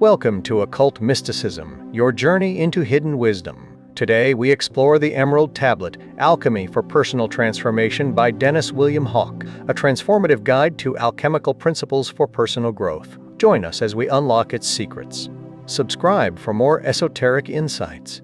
Welcome to Occult Mysticism, your journey into hidden wisdom. Today we explore the Emerald Tablet, Alchemy for Personal Transformation by William Hauck, a transformative guide to alchemical principles for personal growth. Join us as we unlock its secrets. Subscribe for more esoteric insights.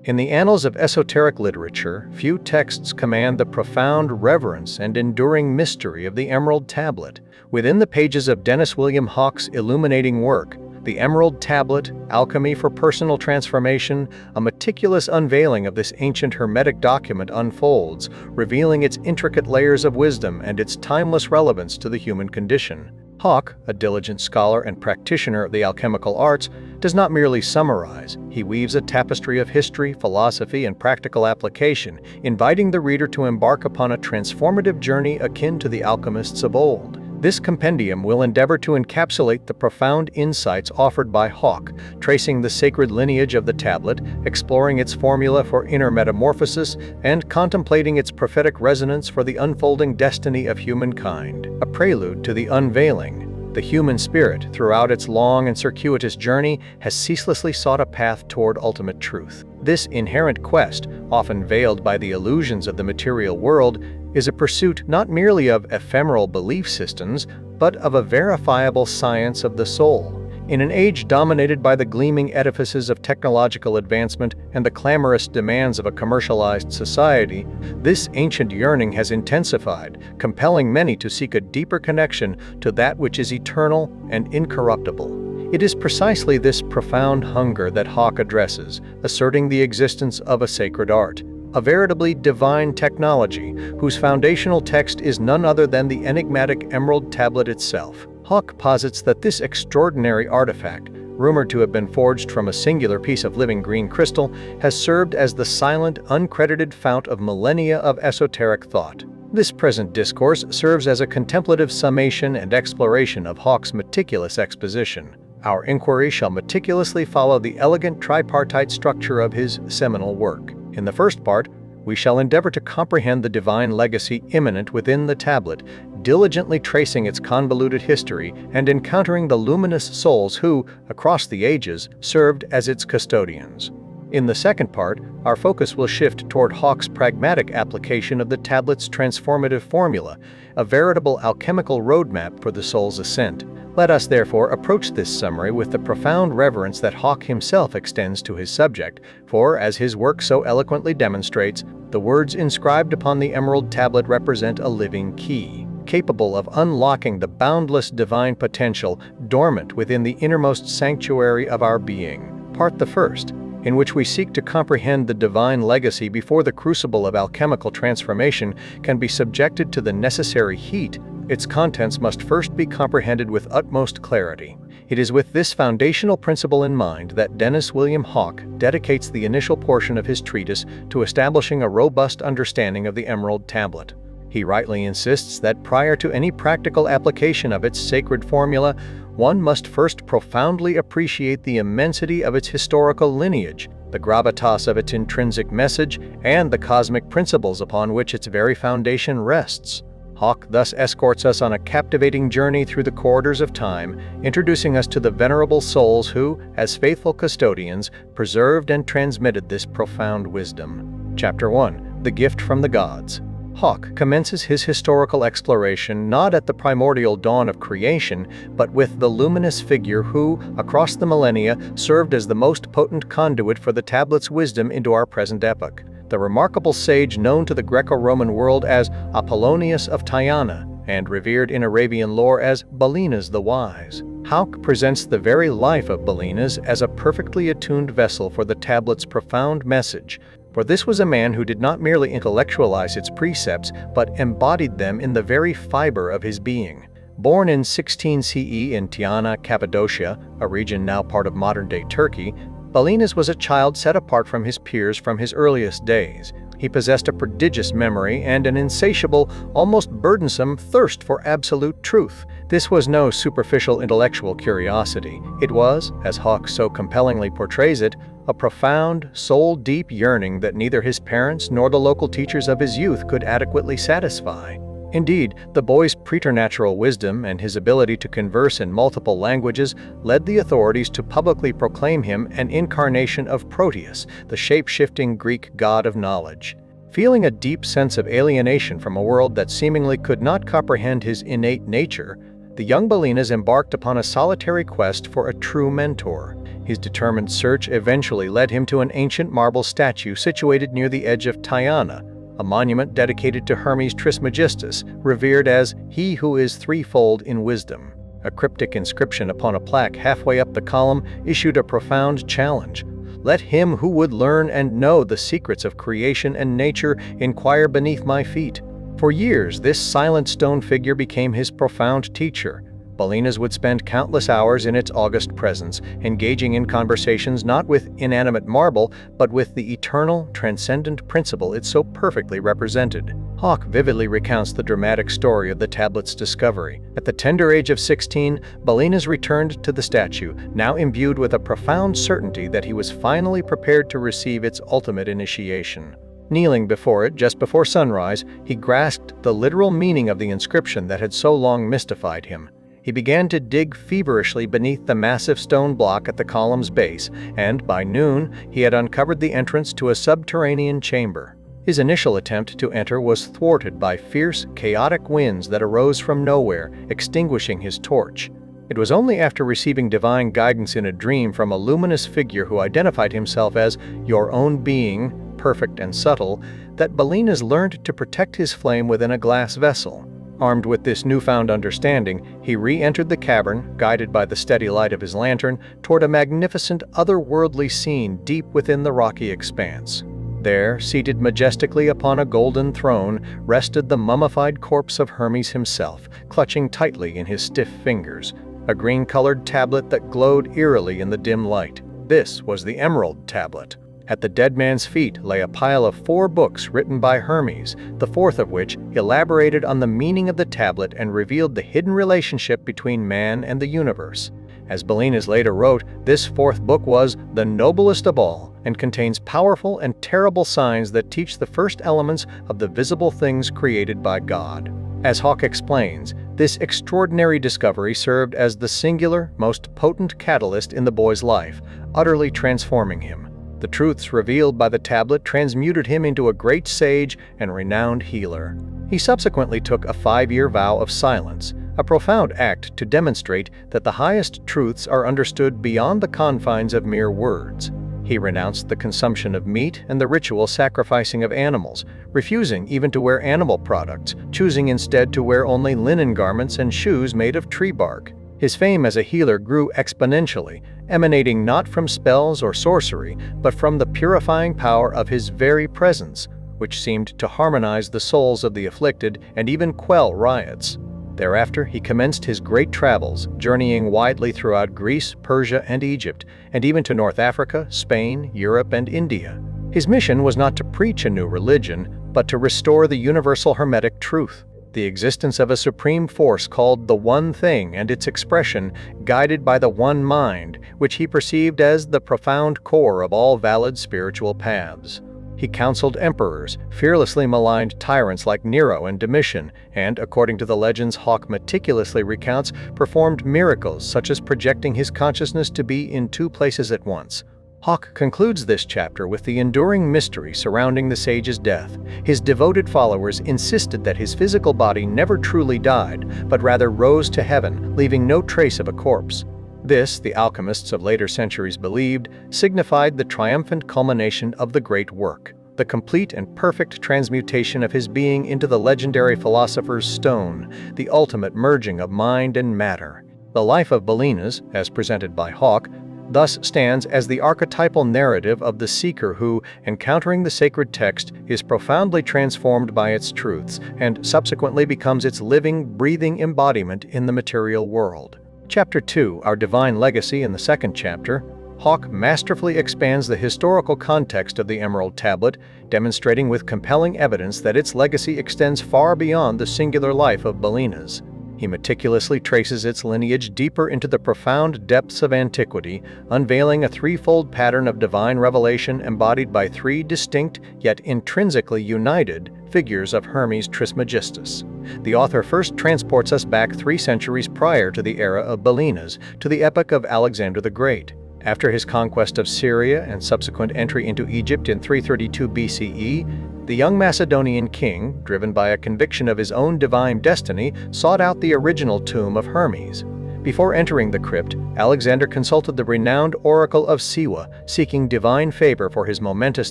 In the annals of esoteric literature, few texts command the profound reverence and enduring mystery of the Emerald Tablet. Within the pages of William Hauck's illuminating work, The Emerald Tablet, Alchemy for Personal Transformation, a meticulous unveiling of this ancient Hermetic document unfolds, revealing its intricate layers of wisdom and its timeless relevance to the human condition. Hauck, a diligent scholar and practitioner of the alchemical arts, does not merely summarize, he weaves a tapestry of history, philosophy, and practical application, inviting the reader to embark upon a transformative journey akin to the alchemists of old. This compendium will endeavor to encapsulate the profound insights offered by Hauck, tracing the sacred lineage of the tablet, exploring its formula for inner metamorphosis, and contemplating its prophetic resonance for the unfolding destiny of humankind. A prelude to the unveiling, the human spirit, throughout its long and circuitous journey, has ceaselessly sought a path toward ultimate truth. This inherent quest, often veiled by the illusions of the material world, is a pursuit not merely of ephemeral belief systems, but of a verifiable science of the soul. In an age dominated by the gleaming edifices of technological advancement and the clamorous demands of a commercialized society, this ancient yearning has intensified, compelling many to seek a deeper connection to that which is eternal and incorruptible. It is precisely this profound hunger that Hauck addresses, asserting the existence of a sacred art, a veritably divine technology whose foundational text is none other than the enigmatic Emerald Tablet itself. Hauck posits that this extraordinary artifact, rumored to have been forged from a singular piece of living green crystal, has served as the silent, uncredited fount of millennia of esoteric thought. This present discourse serves as a contemplative summation and exploration of Hauck's meticulous exposition. Our inquiry shall meticulously follow the elegant tripartite structure of his seminal work. In the first part, we shall endeavor to comprehend the divine legacy immanent within the tablet, diligently tracing its convoluted history and encountering the luminous souls who, across the ages, served as its custodians. In the second part, our focus will shift toward Hauck's pragmatic application of the tablet's transformative formula, a veritable alchemical roadmap for the soul's ascent. Let us therefore approach this summary with the profound reverence that Hauck himself extends to his subject, for, as his work so eloquently demonstrates, the words inscribed upon the Emerald Tablet represent a living key, capable of unlocking the boundless divine potential dormant within the innermost sanctuary of our being. Part the first, in which we seek to comprehend the divine legacy before the crucible of alchemical transformation can be subjected to the necessary heat, its contents must first be comprehended with utmost clarity. It is with this foundational principle in mind that William Hauck dedicates the initial portion of his treatise to establishing a robust understanding of the Emerald Tablet. He rightly insists that prior to any practical application of its sacred formula, one must first profoundly appreciate the immensity of its historical lineage, the gravitas of its intrinsic message, and the cosmic principles upon which its very foundation rests. Hauck thus escorts us on a captivating journey through the corridors of time, introducing us to the venerable souls who, as faithful custodians, preserved and transmitted this profound wisdom. Chapter 1. The Gift from the Gods. Hauck commences his historical exploration not at the primordial dawn of creation, but with the luminous figure who, across the millennia, served as the most potent conduit for the tablet's wisdom into our present epoch. The remarkable sage known to the Greco-Roman world as Apollonius of Tyana, and revered in Arabian lore as Balinas the Wise. Hauck presents the very life of Balinas as a perfectly attuned vessel for the tablet's profound message, for this was a man who did not merely intellectualize its precepts, but embodied them in the very fiber of his being. Born in 16 CE in Tyana, Cappadocia, a region now part of modern-day Turkey, Balinas was a child set apart from his peers from his earliest days. He possessed a prodigious memory and an insatiable, almost burdensome thirst for absolute truth. This was no superficial intellectual curiosity. It was, as Hauck so compellingly portrays it, a profound, soul-deep yearning that neither his parents nor the local teachers of his youth could adequately satisfy. Indeed, the boy's preternatural wisdom and his ability to converse in multiple languages led the authorities to publicly proclaim him an incarnation of Proteus, the shape-shifting Greek god of knowledge. Feeling a deep sense of alienation from a world that seemingly could not comprehend his innate nature, the young Bolinas embarked upon a solitary quest for a true mentor. His determined search eventually led him to an ancient marble statue situated near the edge of Tyana, a monument dedicated to Hermes Trismegistus, revered as "he who is threefold in wisdom." A cryptic inscription upon a plaque halfway up the column issued a profound challenge. "Let him who would learn and know the secrets of creation and nature inquire beneath my feet." For years, this silent stone figure became his profound teacher. Bolinas would spend countless hours in its august presence, engaging in conversations not with inanimate marble, but with the eternal, transcendent principle it so perfectly represented. Hauck vividly recounts the dramatic story of the tablet's discovery. At the tender age of 16, Bolinas returned to the statue, now imbued with a profound certainty that he was finally prepared to receive its ultimate initiation. Kneeling before it just before sunrise, he grasped the literal meaning of the inscription that had so long mystified him. He began to dig feverishly beneath the massive stone block at the column's base, and by noon he had uncovered the entrance to a subterranean chamber. His initial attempt to enter was thwarted by fierce, chaotic winds that arose from nowhere, extinguishing his torch. It was only after receiving divine guidance in a dream from a luminous figure who identified himself as "your own being, perfect and subtle," that Bolinas learned to protect his flame within a glass vessel. Armed with this newfound understanding, he re-entered the cavern, guided by the steady light of his lantern, toward a magnificent otherworldly scene deep within the rocky expanse. There, seated majestically upon a golden throne, rested the mummified corpse of Hermes himself, clutching tightly in his stiff fingers, a green-colored tablet that glowed eerily in the dim light. This was the Emerald Tablet. At the dead man's feet lay a pile of 4 books written by Hermes, the 4th of which elaborated on the meaning of the tablet and revealed the hidden relationship between man and the universe. As Bolinas later wrote, this 4th book was the noblest of all and contains powerful and terrible signs that teach the first elements of the visible things created by God. As Hauck explains, this extraordinary discovery served as the singular, most potent catalyst in the boy's life, utterly transforming him. The truths revealed by the tablet transmuted him into a great sage and renowned healer. He subsequently took a 5-year vow of silence, a profound act to demonstrate that the highest truths are understood beyond the confines of mere words. He renounced the consumption of meat and the ritual sacrificing of animals, refusing even to wear animal products, choosing instead to wear only linen garments and shoes made of tree bark. His fame as a healer grew exponentially, emanating not from spells or sorcery, but from the purifying power of his very presence, which seemed to harmonize the souls of the afflicted and even quell riots. Thereafter, he commenced his great travels, journeying widely throughout Greece, Persia, and Egypt, and even to North Africa, Spain, Europe, and India. His mission was not to preach a new religion, but to restore the universal Hermetic truth, the existence of a supreme force called the One Thing and its expression, guided by the One Mind, which he perceived as the profound core of all valid spiritual paths. He counseled emperors, fearlessly maligned tyrants like Nero and Domitian, and, according to the legends Hauck meticulously recounts, performed miracles such as projecting his consciousness to be in 2 places at once. Hauck concludes this chapter with the enduring mystery surrounding the sage's death. His devoted followers insisted that his physical body never truly died, but rather rose to heaven, leaving no trace of a corpse. This, the alchemists of later centuries believed, signified the triumphant culmination of the great work, the complete and perfect transmutation of his being into the legendary philosopher's stone, the ultimate merging of mind and matter. The life of Bolinas, as presented by Hauck, thus stands as the archetypal narrative of the seeker who, encountering the sacred text, is profoundly transformed by its truths and subsequently becomes its living, breathing embodiment in the material world. Chapter 2, Our Divine Legacy, in the 2nd chapter, Hauck masterfully expands the historical context of the Emerald Tablet, demonstrating with compelling evidence that its legacy extends far beyond the singular life of Bolinas. He meticulously traces its lineage deeper into the profound depths of antiquity, unveiling a 3-fold pattern of divine revelation embodied by 3 distinct, yet intrinsically united, figures of Hermes Trismegistus. The author first transports us back 3 centuries prior to the era of Balinas, to the epoch of Alexander the Great. After his conquest of Syria and subsequent entry into Egypt in 332 BCE, the young Macedonian king, driven by a conviction of his own divine destiny, sought out the original tomb of Hermes. Before entering the crypt, Alexander consulted the renowned oracle of Siwa, seeking divine favor for his momentous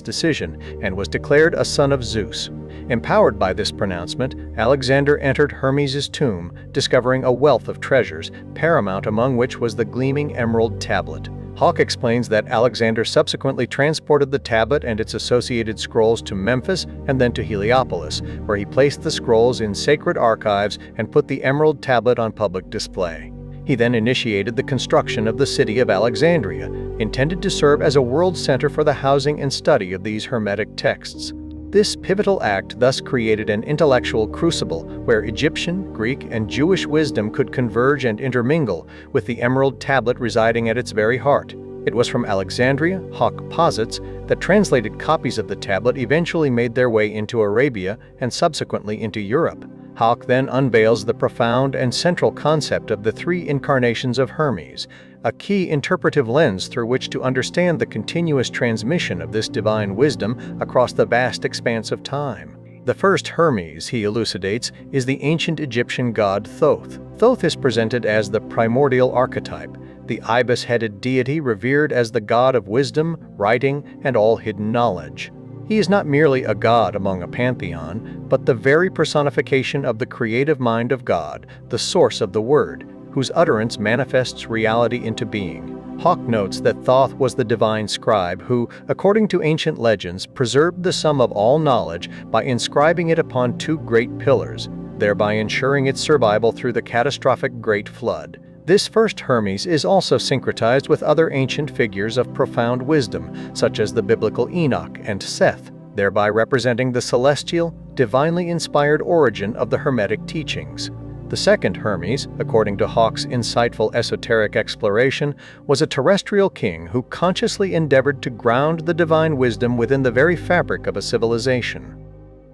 decision, and was declared a son of Zeus. Empowered by this pronouncement, Alexander entered Hermes' tomb, discovering a wealth of treasures, paramount among which was the gleaming emerald tablet. Hauck explains that Alexander subsequently transported the tablet and its associated scrolls to Memphis and then to Heliopolis, where he placed the scrolls in sacred archives and put the emerald tablet on public display. He then initiated the construction of the city of Alexandria, intended to serve as a world center for the housing and study of these Hermetic texts. This pivotal act thus created an intellectual crucible where Egyptian, Greek, and Jewish wisdom could converge and intermingle, with the emerald tablet residing at its very heart. It was from Alexandria, Hauck posits, that translated copies of the tablet eventually made their way into Arabia and subsequently into Europe. Hauck then unveils the profound and central concept of the 3 incarnations of Hermes, a key interpretive lens through which to understand the continuous transmission of this divine wisdom across the vast expanse of time. The first Hermes, he elucidates, is the ancient Egyptian god Thoth. Thoth is presented as the primordial archetype, the ibis-headed deity revered as the god of wisdom, writing, and all hidden knowledge. He is not merely a god among a pantheon, but the very personification of the creative mind of God, the source of the Word, whose utterance manifests reality into being. Hauck notes that Thoth was the divine scribe who, according to ancient legends, preserved the sum of all knowledge by inscribing it upon 2 great pillars, thereby ensuring its survival through the catastrophic Great Flood. This first Hermes is also syncretized with other ancient figures of profound wisdom, such as the biblical Enoch and Seth, thereby representing the celestial, divinely inspired origin of the Hermetic teachings. The second Hermes, according to Hauck's insightful esoteric exploration, was a terrestrial king who consciously endeavored to ground the divine wisdom within the very fabric of a civilization.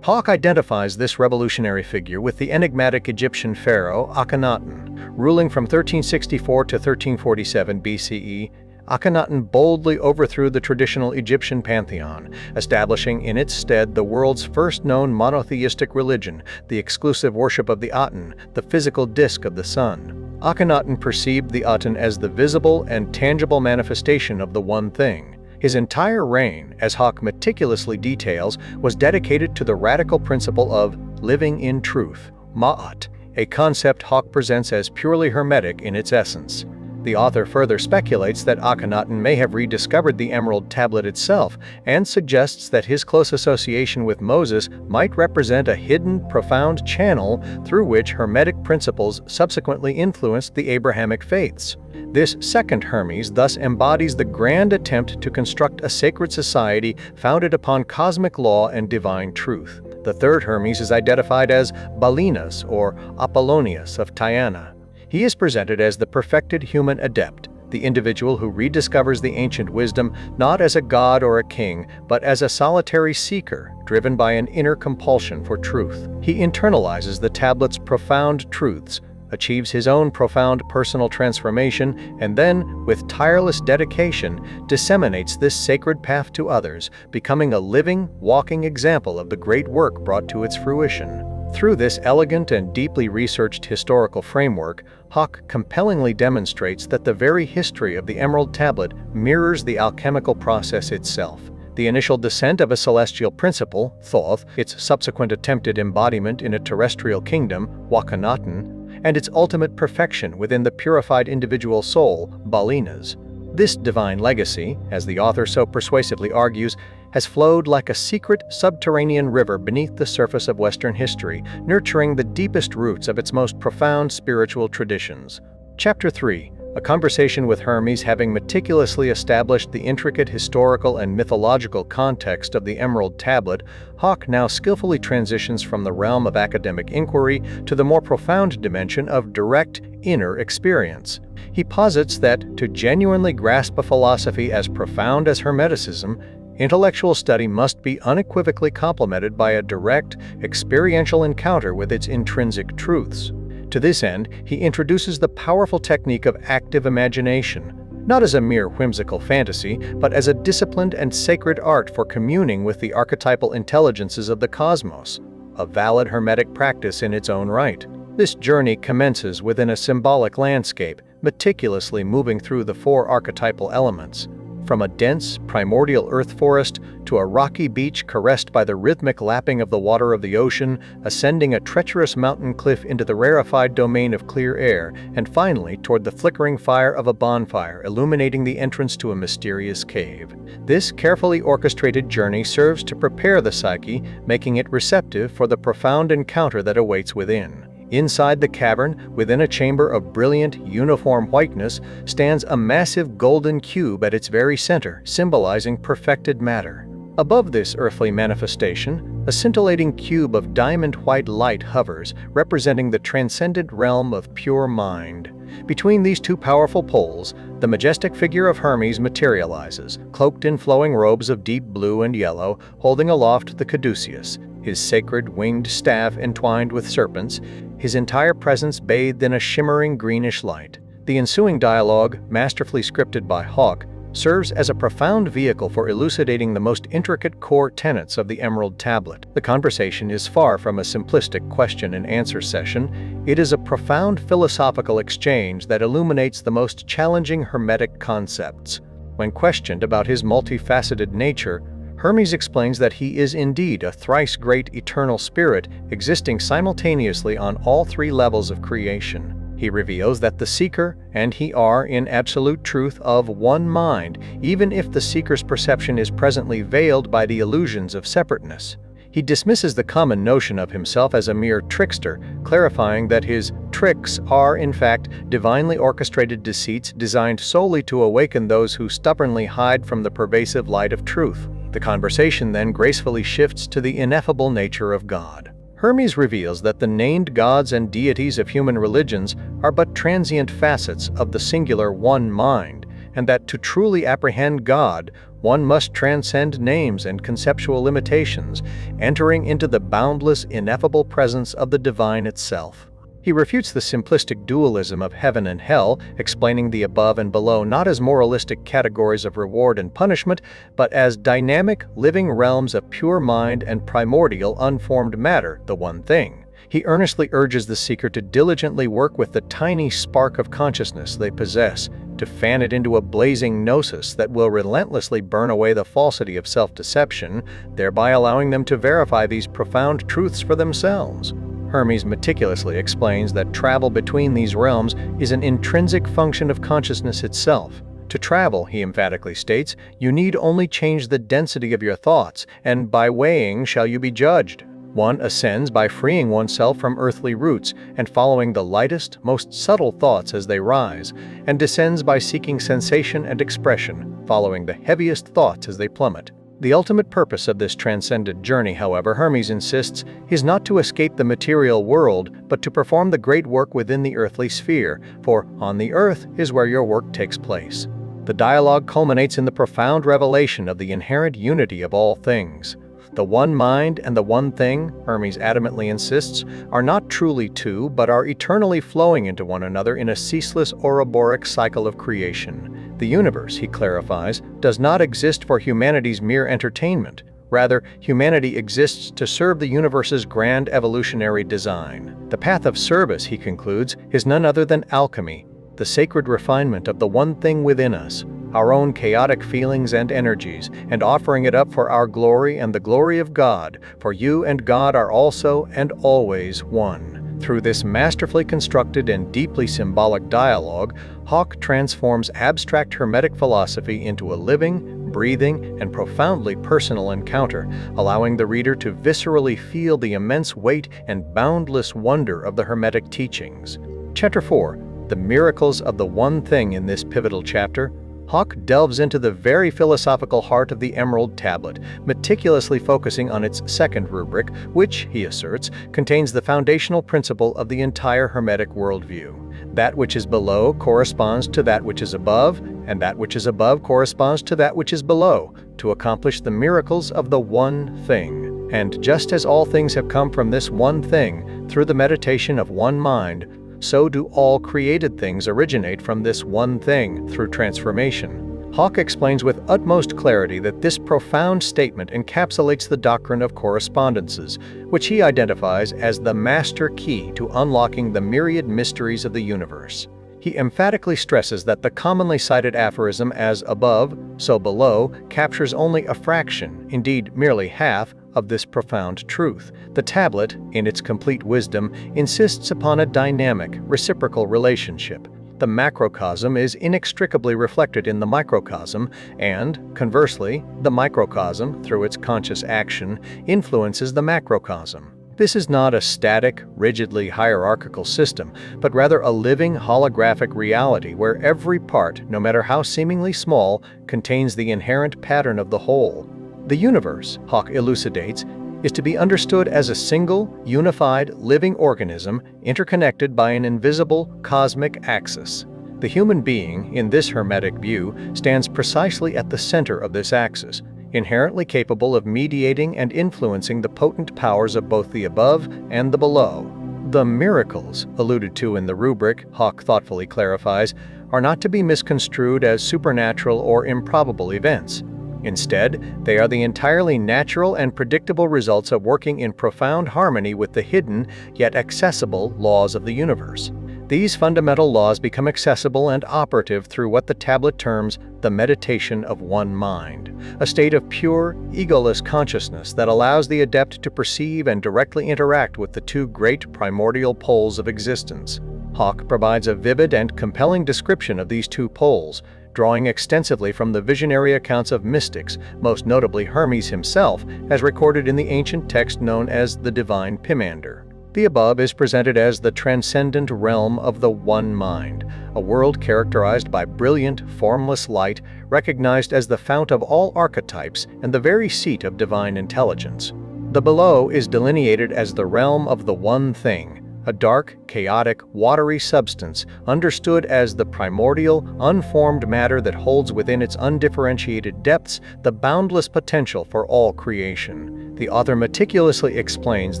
Hauck identifies this revolutionary figure with the enigmatic Egyptian pharaoh Akhenaten. Ruling from 1364 to 1347 BCE, Akhenaten boldly overthrew the traditional Egyptian pantheon, establishing in its stead the world's first known monotheistic religion, the exclusive worship of the Aten, the physical disk of the sun. Akhenaten perceived the Aten as the visible and tangible manifestation of the one thing. His entire reign, as Hauck meticulously details, was dedicated to the radical principle of living in truth, ma'at, a concept Hauck presents as purely Hermetic in its essence. The author further speculates that Akhenaten may have rediscovered the emerald tablet itself and suggests that his close association with Moses might represent a hidden, profound channel through which Hermetic principles subsequently influenced the Abrahamic faiths. This second Hermes thus embodies the grand attempt to construct a sacred society founded upon cosmic law and divine truth. The third Hermes is identified as Balinas or Apollonius of Tyana. He is presented as the perfected human adept, the individual who rediscovers the ancient wisdom not as a god or a king, but as a solitary seeker, driven by an inner compulsion for truth. He internalizes the tablet's profound truths, achieves his own profound personal transformation, and then, with tireless dedication, disseminates this sacred path to others, becoming a living, walking example of the great work brought to its fruition. Through this elegant and deeply researched historical framework, Hauck compellingly demonstrates that the very history of the Emerald Tablet mirrors the alchemical process itself. The initial descent of a celestial principle, Thoth, its subsequent attempted embodiment in a terrestrial kingdom, Wakhenaten, and its ultimate perfection within the purified individual soul, Balinas. This divine legacy, as the author so persuasively argues, has flowed like a secret subterranean river beneath the surface of Western history, nurturing the deepest roots of its most profound spiritual traditions. Chapter 3. A conversation with Hermes. Having meticulously established the intricate historical and mythological context of the Emerald Tablet, Hauck now skillfully transitions from the realm of academic inquiry to the more profound dimension of direct, inner experience. He posits that, to genuinely grasp a philosophy as profound as Hermeticism, Intellectual study must be unequivocally complemented by a direct, experiential encounter with its intrinsic truths. To this end, he introduces the powerful technique of active imagination, not as a mere whimsical fantasy, but as a disciplined and sacred art for communing with the archetypal intelligences of the cosmos, a valid Hermetic practice in its own right. This journey commences within a symbolic landscape, meticulously moving through the four archetypal elements. From a dense, primordial earth forest to a rocky beach caressed by the rhythmic lapping of the water of the ocean, ascending a treacherous mountain cliff into the rarefied domain of clear air, and finally toward the flickering fire of a bonfire illuminating the entrance to a mysterious cave. This carefully orchestrated journey serves to prepare the psyche, making it receptive for the profound encounter that awaits within. Inside the cavern, within a chamber of brilliant, uniform whiteness, stands a massive golden cube at its very center, symbolizing perfected matter. Above this earthly manifestation, a scintillating cube of diamond-white light hovers, representing the transcendent realm of pure mind. Between these two powerful poles, the majestic figure of Hermes materializes, cloaked in flowing robes of deep blue and yellow, holding aloft the caduceus, his sacred winged staff entwined with serpents, his entire presence bathed in a shimmering greenish light. The ensuing dialogue, masterfully scripted by Hauck, serves as a profound vehicle for elucidating the most intricate core tenets of the Emerald Tablet. The conversation is far from a simplistic question-and-answer session. It is a profound philosophical exchange that illuminates the most challenging Hermetic concepts. When questioned about his multifaceted nature, Hermes explains that he is indeed a thrice great eternal spirit existing simultaneously on all three levels of creation. He reveals that the seeker and he are in absolute truth of one mind, even if the seeker's perception is presently veiled by the illusions of separateness. He dismisses the common notion of himself as a mere trickster, clarifying that his tricks are, in fact, divinely orchestrated deceits designed solely to awaken those who stubbornly hide from the pervasive light of truth. The conversation then gracefully shifts to the ineffable nature of God. Hermes reveals that the named gods and deities of human religions are but transient facets of the singular one mind, and that to truly apprehend God, one must transcend names and conceptual limitations, entering into the boundless, ineffable presence of the divine itself. He refutes the simplistic dualism of heaven and hell, explaining the above and below not as moralistic categories of reward and punishment, but as dynamic, living realms of pure mind and primordial, unformed matter, the one thing. He earnestly urges the seeker to diligently work with the tiny spark of consciousness they possess, to fan it into a blazing gnosis that will relentlessly burn away the falsity of self-deception, thereby allowing them to verify these profound truths for themselves. Hermes meticulously explains that travel between these realms is an intrinsic function of consciousness itself. To travel, he emphatically states, you need only change the density of your thoughts, and by weighing shall you be judged. One ascends by freeing oneself from earthly roots and following the lightest, most subtle thoughts as they rise, and descends by seeking sensation and expression, following the heaviest thoughts as they plummet. The ultimate purpose of this transcendent journey, however, Hermes insists, is not to escape the material world, but to perform the great work within the earthly sphere, for on the earth is where your work takes place. The dialogue culminates in the profound revelation of the inherent unity of all things. The one mind and the one thing, Hermes adamantly insists, are not truly two, but are eternally flowing into one another in a ceaseless Ouroboros cycle of creation. The universe, he clarifies, does not exist for humanity's mere entertainment. Rather, humanity exists to serve the universe's grand evolutionary design. The path of service, he concludes, is none other than alchemy, the sacred refinement of the one thing within us, our own chaotic feelings and energies, and offering it up for our glory and the glory of God, for you and God are also and always one. Through this masterfully constructed and deeply symbolic dialogue, Hauck transforms abstract Hermetic philosophy into a living, breathing, and profoundly personal encounter, allowing the reader to viscerally feel the immense weight and boundless wonder of the Hermetic teachings. Chapter 4. The Miracles of the One Thing. In this pivotal chapter, Hauck delves into the very philosophical heart of the Emerald Tablet, meticulously focusing on its second rubric, which, he asserts, contains the foundational principle of the entire Hermetic worldview. That which is below corresponds to that which is above, and that which is above corresponds to that which is below. to accomplish the miracles of the one thing. And just as all things have come from this one thing through the meditation of one mind, so do all created things originate from this one thing through transformation. Hauck explains with utmost clarity that this profound statement encapsulates the doctrine of correspondences, which he identifies as the master key to unlocking the myriad mysteries of the universe. He emphatically stresses that the commonly cited aphorism as above, so below, captures only a fraction, indeed merely half, of this profound truth. The tablet, in its complete wisdom, insists upon a dynamic, reciprocal relationship. The macrocosm is inextricably reflected in the microcosm, and, conversely, the microcosm, through its conscious action, influences the macrocosm. This is not a static, rigidly hierarchical system, but rather a living holographic reality where every part, no matter how seemingly small, contains the inherent pattern of the whole. The universe, Hauck elucidates, is to be understood as a single, unified, living organism interconnected by an invisible cosmic axis. The human being, in this Hermetic view, stands precisely at the center of this axis, inherently capable of mediating and influencing the potent powers of both the above and the below. The miracles, alluded to in the rubric, Hauck thoughtfully clarifies, are not to be misconstrued as supernatural or improbable events. Instead, they are the entirely natural and predictable results of working in profound harmony with the hidden, yet accessible, laws of the universe. These fundamental laws become accessible and operative through what the tablet terms the meditation of one mind, a state of pure, egoless consciousness that allows the adept to perceive and directly interact with the two great primordial poles of existence. Hauck provides a vivid and compelling description of these two poles, drawing extensively from the visionary accounts of mystics, most notably Hermes himself, as recorded in the ancient text known as the Divine Pimander. The above is presented as the transcendent realm of the one mind, a world characterized by brilliant, formless light, recognized as the fount of all archetypes and the very seat of divine intelligence. The below is delineated as the realm of the one thing, a dark, chaotic, watery substance understood as the primordial, unformed matter that holds within its undifferentiated depths the boundless potential for all creation. The author meticulously explains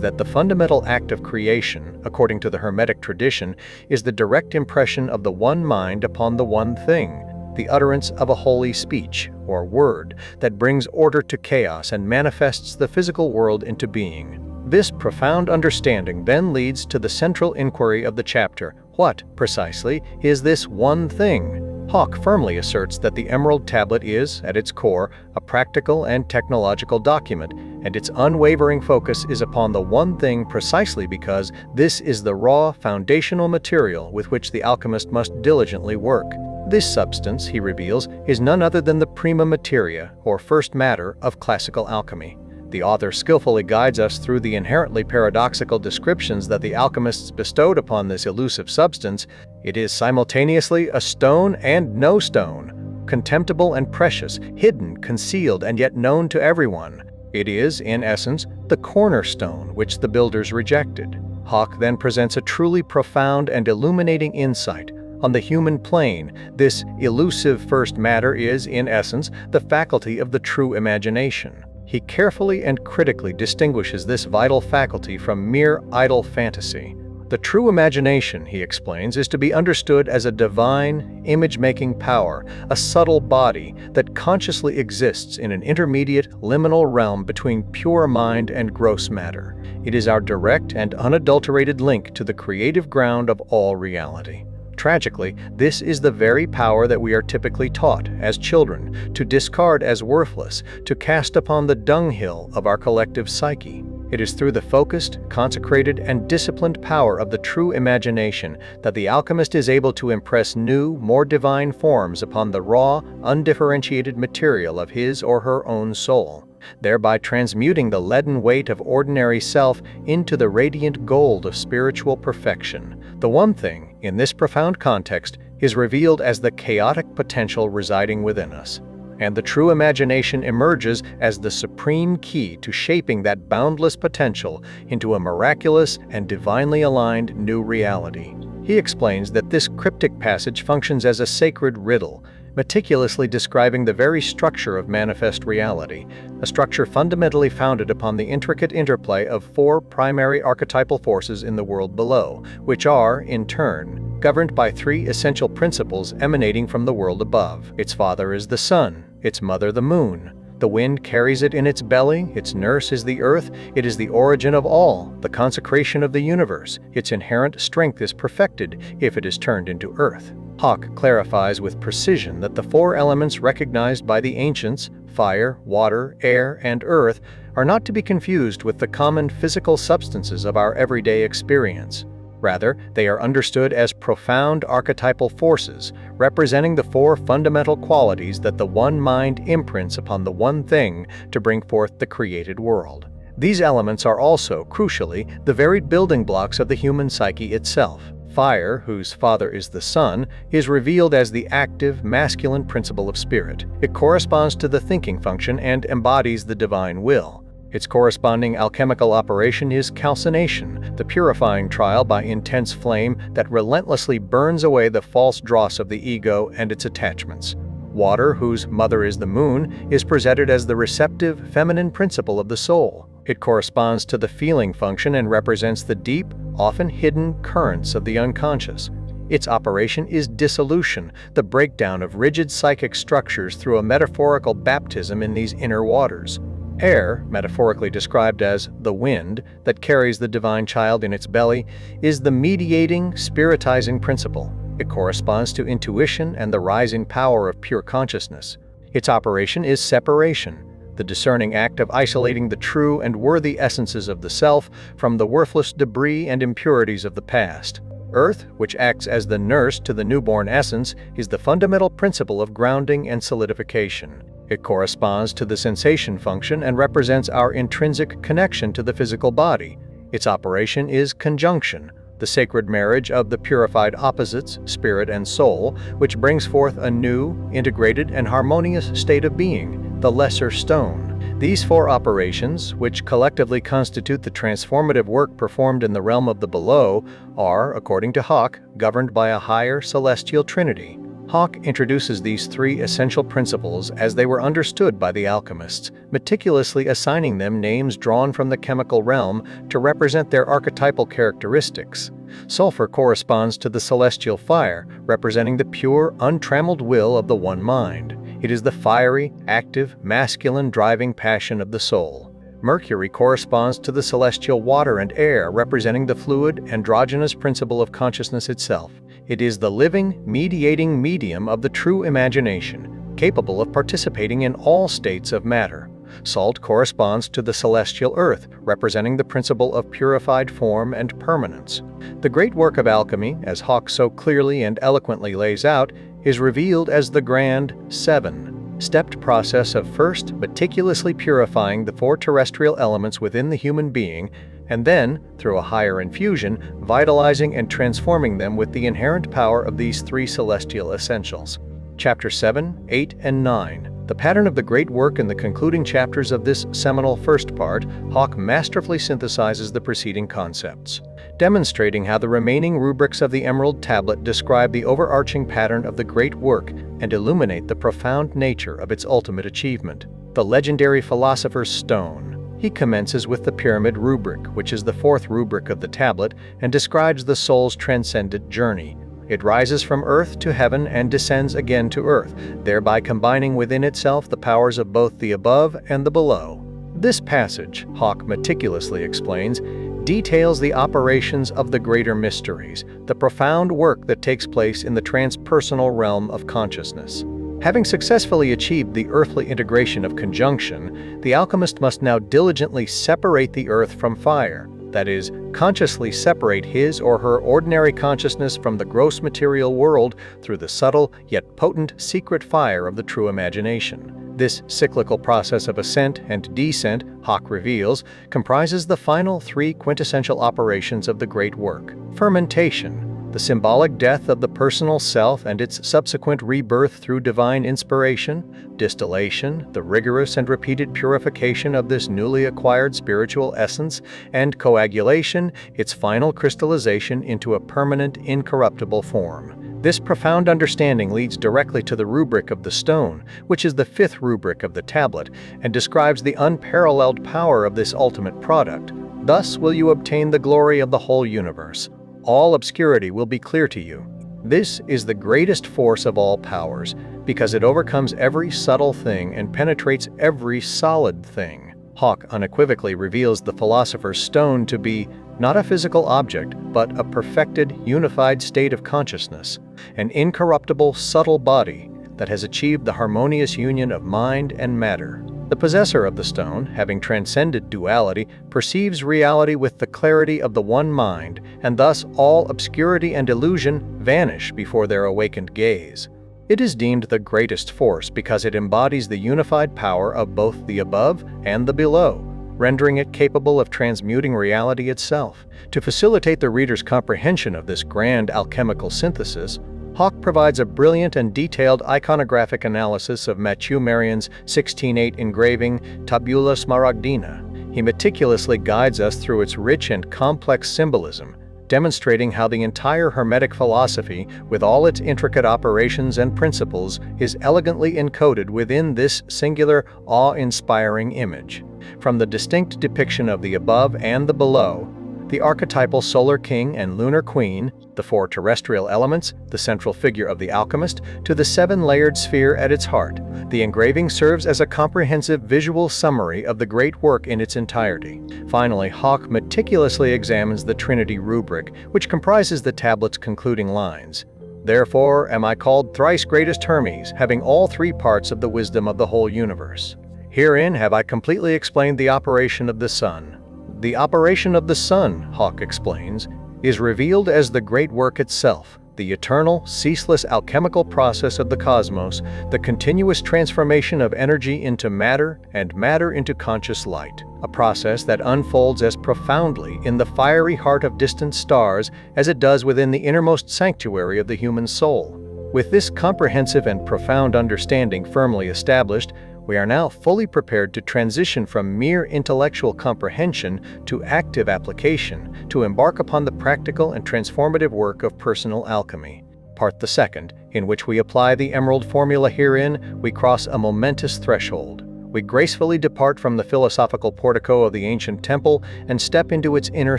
that the fundamental act of creation, according to the Hermetic tradition, is the direct impression of the one mind upon the one thing, the utterance of a holy speech, or word, that brings order to chaos and manifests the physical world into being. This profound understanding then leads to the central inquiry of the chapter: what, precisely, is this one thing? Hauck firmly asserts that the Emerald Tablet is, at its core, a practical and technological document, and its unwavering focus is upon the one thing precisely because this is the raw, foundational material with which the alchemist must diligently work. This substance, he reveals, is none other than the prima materia, or first matter, of classical alchemy. The author skillfully guides us through the inherently paradoxical descriptions that the alchemists bestowed upon this elusive substance. It is simultaneously a stone and no stone, contemptible and precious, hidden, concealed, and yet known to everyone. It is, in essence, the cornerstone which the builders rejected. Hauck then presents a truly profound and illuminating insight. On the human plane, this elusive first matter is, in essence, the faculty of the true imagination. He carefully and critically distinguishes this vital faculty from mere idle fantasy. The true imagination, he explains, is to be understood as a divine, image-making power, a subtle body that consciously exists in an intermediate, liminal realm between pure mind and gross matter. It is our direct and unadulterated link to the creative ground of all reality. Tragically, this is the very power that we are typically taught, as children, to discard as worthless, to cast upon the dunghill of our collective psyche. It is through the focused, consecrated, and disciplined power of the true imagination that the alchemist is able to impress new, more divine forms upon the raw, undifferentiated material of his or her own soul, thereby transmuting the leaden weight of ordinary self into the radiant gold of spiritual perfection. The one thing, in this profound context, is revealed as the chaotic potential residing within us, and the true imagination emerges as the supreme key to shaping that boundless potential into a miraculous and divinely aligned new reality. He explains that this cryptic passage functions as a sacred riddle, meticulously describing the very structure of manifest reality, a structure fundamentally founded upon the intricate interplay of four primary archetypal forces in the world below, which are, in turn, governed by three essential principles emanating from the world above. Its father is the sun, its mother the moon. The wind carries it in its belly, its nurse is the earth, it is the origin of all, the consecration of the universe. Its inherent strength is perfected if it is turned into earth. Hauck clarifies with precision that the four elements recognized by the ancients, fire, water, air, and earth, are not to be confused with the common physical substances of our everyday experience. Rather, they are understood as profound archetypal forces, representing the four fundamental qualities that the one mind imprints upon the one thing to bring forth the created world. These elements are also, crucially, the varied building blocks of the human psyche itself. Fire, whose father is the sun, is revealed as the active, masculine principle of spirit. It corresponds to the thinking function and embodies the divine will. Its corresponding alchemical operation is calcination, the purifying trial by intense flame that relentlessly burns away the false dross of the ego and its attachments. Water, whose mother is the moon, is presented as the receptive, feminine principle of the soul. It corresponds to the feeling function and represents the deep, often hidden currents of the unconscious. Its operation is dissolution, the breakdown of rigid psychic structures through a metaphorical baptism in these inner waters. Air, metaphorically described as the wind that carries the divine child in its belly, is the mediating, spiritizing principle. It corresponds to intuition and the rising power of pure consciousness. Its operation is separation, the discerning act of isolating the true and worthy essences of the self from the worthless debris and impurities of the past. Earth, which acts as the nurse to the newborn essence, is the fundamental principle of grounding and solidification. It corresponds to the sensation function and represents our intrinsic connection to the physical body. Its operation is conjunction, the sacred marriage of the purified opposites, spirit and soul, which brings forth a new, integrated, and harmonious state of being, the lesser stone. These four operations, which collectively constitute the transformative work performed in the realm of the below, are, according to Hauck, governed by a higher celestial trinity. Hauck introduces these three essential principles as they were understood by the alchemists, meticulously assigning them names drawn from the chemical realm to represent their archetypal characteristics. Sulfur corresponds to the celestial fire, representing the pure, untrammeled will of the one mind. It is the fiery, active, masculine driving passion of the soul. Mercury corresponds to the celestial water and air, representing the fluid, androgynous principle of consciousness itself. It is the living, mediating medium of the true imagination, capable of participating in all states of matter. Salt corresponds to the celestial earth, representing the principle of purified form and permanence. The great work of alchemy, as Hauck so clearly and eloquently lays out, is revealed as the grand seven-stepped process of first meticulously purifying the four terrestrial elements within the human being, and then, through a higher infusion, vitalizing and transforming them with the inherent power of these three celestial essentials. Chapter 7, 8, and 9. The pattern of the great work in the concluding chapters of this seminal first part, Hauck masterfully synthesizes the preceding concepts, demonstrating how the remaining rubrics of the Emerald Tablet describe the overarching pattern of the great work and illuminate the profound nature of its ultimate achievement. The legendary philosopher's stone. He commences with the pyramid rubric, which is the fourth rubric of the tablet, and describes the soul's transcendent journey. It rises from earth to heaven and descends again to earth, thereby combining within itself the powers of both the above and the below. This passage, Hauck meticulously explains, details the operations of the greater mysteries, the profound work that takes place in the transpersonal realm of consciousness. Having successfully achieved the earthly integration of conjunction, the alchemist must now diligently separate the earth from fire, that is, consciously separate his or her ordinary consciousness from the gross material world through the subtle yet potent secret fire of the true imagination. This cyclical process of ascent and descent, Hauck reveals, comprises the final three quintessential operations of the great work. Fermentation, the symbolic death of the personal self and its subsequent rebirth through divine inspiration. Distillation, the rigorous and repeated purification of this newly acquired spiritual essence. And coagulation, its final crystallization into a permanent, incorruptible form. This profound understanding leads directly to the rubric of the stone, which is the fifth rubric of the tablet, and describes the unparalleled power of this ultimate product. Thus will you obtain the glory of the whole universe. All obscurity will be clear to you. This is the greatest force of all powers, because it overcomes every subtle thing and penetrates every solid thing. Hauck unequivocally reveals the philosopher's stone to be not a physical object, but a perfected, unified state of consciousness, an incorruptible, subtle body that has achieved the harmonious union of mind and matter. The possessor of the stone, having transcended duality, perceives reality with the clarity of the one mind, and thus all obscurity and illusion vanish before their awakened gaze. It is deemed the greatest force because it embodies the unified power of both the above and the below, rendering it capable of transmuting reality itself. To facilitate the reader's comprehension of this grand alchemical synthesis, Hauck provides a brilliant and detailed iconographic analysis of Mathieu Marien's 1608 engraving Tabula Smaragdina. He meticulously guides us through its rich and complex symbolism, demonstrating how the entire Hermetic philosophy, with all its intricate operations and principles, is elegantly encoded within this singular, awe-inspiring image. From the distinct depiction of the above and the below, the archetypal solar king and lunar queen, the four terrestrial elements, the central figure of the alchemist, to the seven-layered sphere at its heart, the engraving serves as a comprehensive visual summary of the great work in its entirety. Finally, Hauck meticulously examines the Trinity rubric, which comprises the tablet's concluding lines. Therefore am I called thrice greatest Hermes, having all three parts of the wisdom of the whole universe. Herein have I completely explained the operation of the sun. The operation of the sun, Hauck explains, is revealed as the great work itself, the eternal, ceaseless alchemical process of the cosmos, the continuous transformation of energy into matter and matter into conscious light, a process that unfolds as profoundly in the fiery heart of distant stars as it does within the innermost sanctuary of the human soul. With this comprehensive and profound understanding firmly established, we are now fully prepared to transition from mere intellectual comprehension to active application, to embark upon the practical and transformative work of personal alchemy. Part the second, in which we apply the emerald formula. Herein, we cross a momentous threshold. We gracefully depart from the philosophical portico of the ancient temple and step into its inner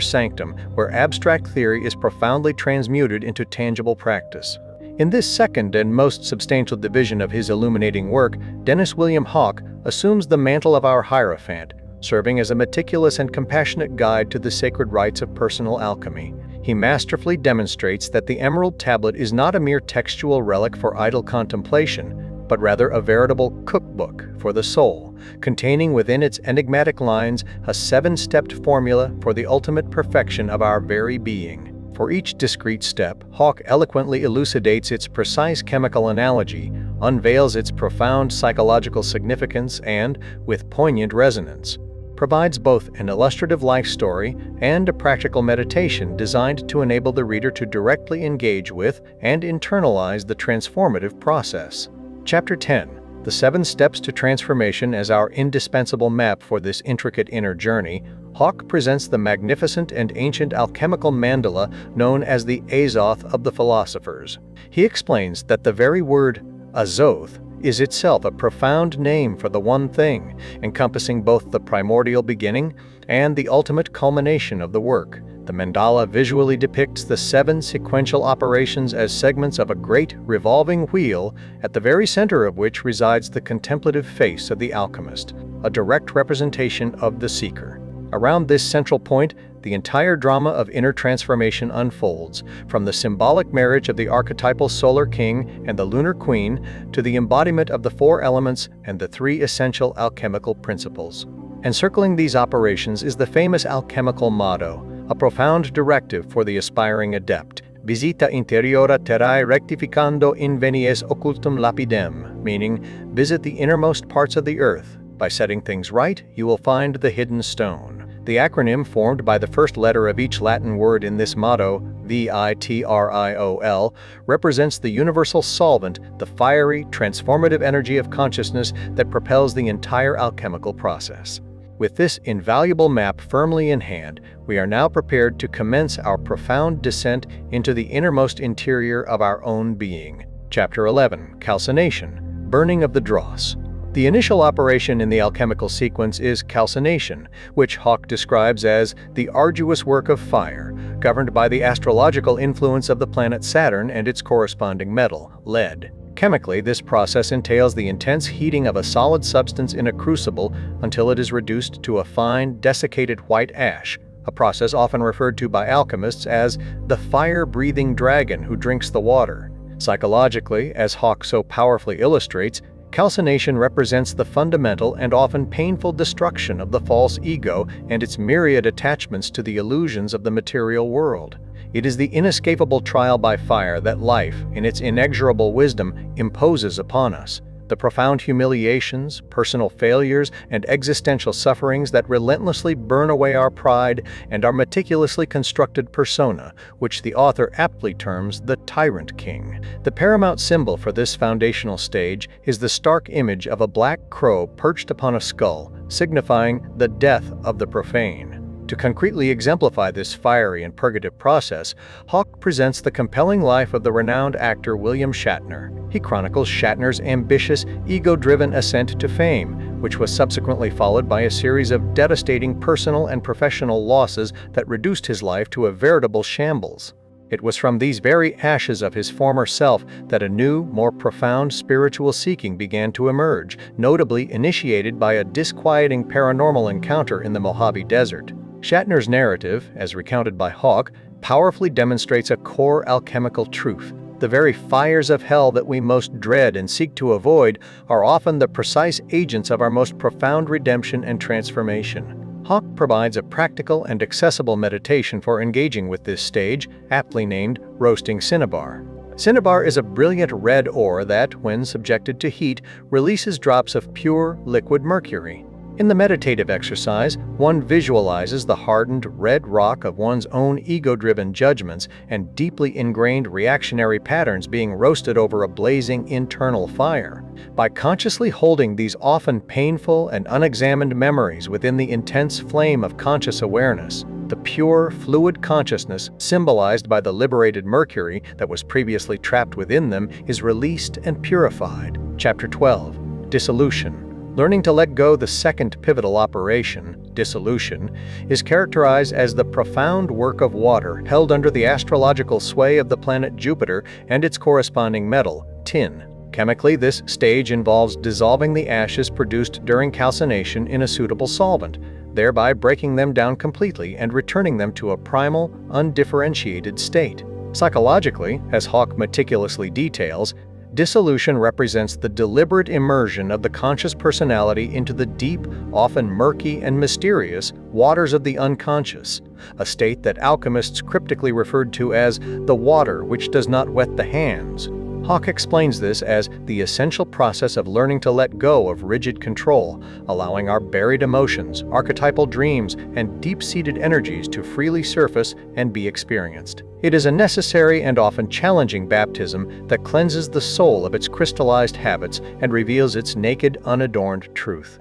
sanctum, where abstract theory is profoundly transmuted into tangible practice. In this second and most substantial division of his illuminating work, Dennis William Hauck assumes the mantle of our Hierophant, serving as a meticulous and compassionate guide to the sacred rites of personal alchemy. He masterfully demonstrates that the Emerald Tablet is not a mere textual relic for idle contemplation, but rather a veritable cookbook for the soul, containing within its enigmatic lines a seven-stepped formula for the ultimate perfection of our very being. For each discrete step, Hauck eloquently elucidates its precise chemical analogy, unveils its profound psychological significance, and, with poignant resonance, provides both an illustrative life story and a practical meditation designed to enable the reader to directly engage with and internalize the transformative process. Chapter 10. The 7 Steps to Transformation. As our indispensable map for this intricate inner journey, Hauck presents the magnificent and ancient alchemical mandala known as the Azoth of the philosophers. He explains that the very word Azoth is itself a profound name for the one thing, encompassing both the primordial beginning and the ultimate culmination of the work. The mandala visually depicts the 7 sequential operations as segments of a great revolving wheel, at the very center of which resides the contemplative face of the alchemist, a direct representation of the seeker. Around this central point, the entire drama of inner transformation unfolds, from the symbolic marriage of the archetypal solar king and the lunar queen to the embodiment of the 4 elements and the 3 essential alchemical principles. Encircling these operations is the famous alchemical motto, a profound directive for the aspiring adept: Visita interiora terrae rectificando invenies occultum lapidem, meaning, visit the innermost parts of the earth. By setting things right, you will find the hidden stone. The acronym formed by the first letter of each Latin word in this motto, VITRIOL, represents the universal solvent, the fiery, transformative energy of consciousness that propels the entire alchemical process. With this invaluable map firmly in hand, we are now prepared to commence our profound descent into the innermost interior of our own being. Chapter 11. Calcination, burning of the dross. The initial operation in the alchemical sequence is calcination, which Hauck describes as the arduous work of fire, governed by the astrological influence of the planet Saturn and its corresponding metal, lead. Chemically, this process entails the intense heating of a solid substance in a crucible until it is reduced to a fine, desiccated white ash, a process often referred to by alchemists as the fire-breathing dragon who drinks the water. Psychologically, as Hauck so powerfully illustrates, calcination represents the fundamental and often painful destruction of the false ego and its myriad attachments to the illusions of the material world. It is the inescapable trial by fire that life, in its inexorable wisdom, imposes upon us. The profound humiliations, personal failures, and existential sufferings that relentlessly burn away our pride and our meticulously constructed persona, which the author aptly terms the Tyrant King. The paramount symbol for this foundational stage is the stark image of a black crow perched upon a skull, signifying the death of the profane. To concretely exemplify this fiery and purgative process, Hauck presents the compelling life of the renowned actor William Shatner. He chronicles Shatner's ambitious, ego-driven ascent to fame, which was subsequently followed by a series of devastating personal and professional losses that reduced his life to a veritable shambles. It was from these very ashes of his former self that a new, more profound spiritual seeking began to emerge, notably initiated by a disquieting paranormal encounter in the Mojave Desert. Shatner's narrative, as recounted by Hauck, powerfully demonstrates a core alchemical truth. The very fires of hell that we most dread and seek to avoid are often the precise agents of our most profound redemption and transformation. Hauck provides a practical and accessible meditation for engaging with this stage, aptly named roasting cinnabar. Cinnabar is a brilliant red ore that, when subjected to heat, releases drops of pure, liquid mercury. In the meditative exercise, one visualizes the hardened red rock of one's own ego-driven judgments and deeply ingrained reactionary patterns being roasted over a blazing internal fire. By consciously holding these often painful and unexamined memories within the intense flame of conscious awareness, the pure, fluid consciousness symbolized by the liberated mercury that was previously trapped within them is released and purified. Chapter 12. Dissolution. Learning to let go. The second pivotal operation, dissolution, is characterized as the profound work of water held under the astrological sway of the planet Jupiter and its corresponding metal, tin. Chemically, this stage involves dissolving the ashes produced during calcination in a suitable solvent, thereby breaking them down completely and returning them to a primal, undifferentiated state. Psychologically, as Hauck meticulously details, dissolution represents the deliberate immersion of the conscious personality into the deep, often murky and mysterious, waters of the unconscious, a state that alchemists cryptically referred to as the water which does not wet the hands. Hauck explains this as the essential process of learning to let go of rigid control, allowing our buried emotions, archetypal dreams, and deep-seated energies to freely surface and be experienced. It is a necessary and often challenging baptism that cleanses the soul of its crystallized habits and reveals its naked, unadorned truth.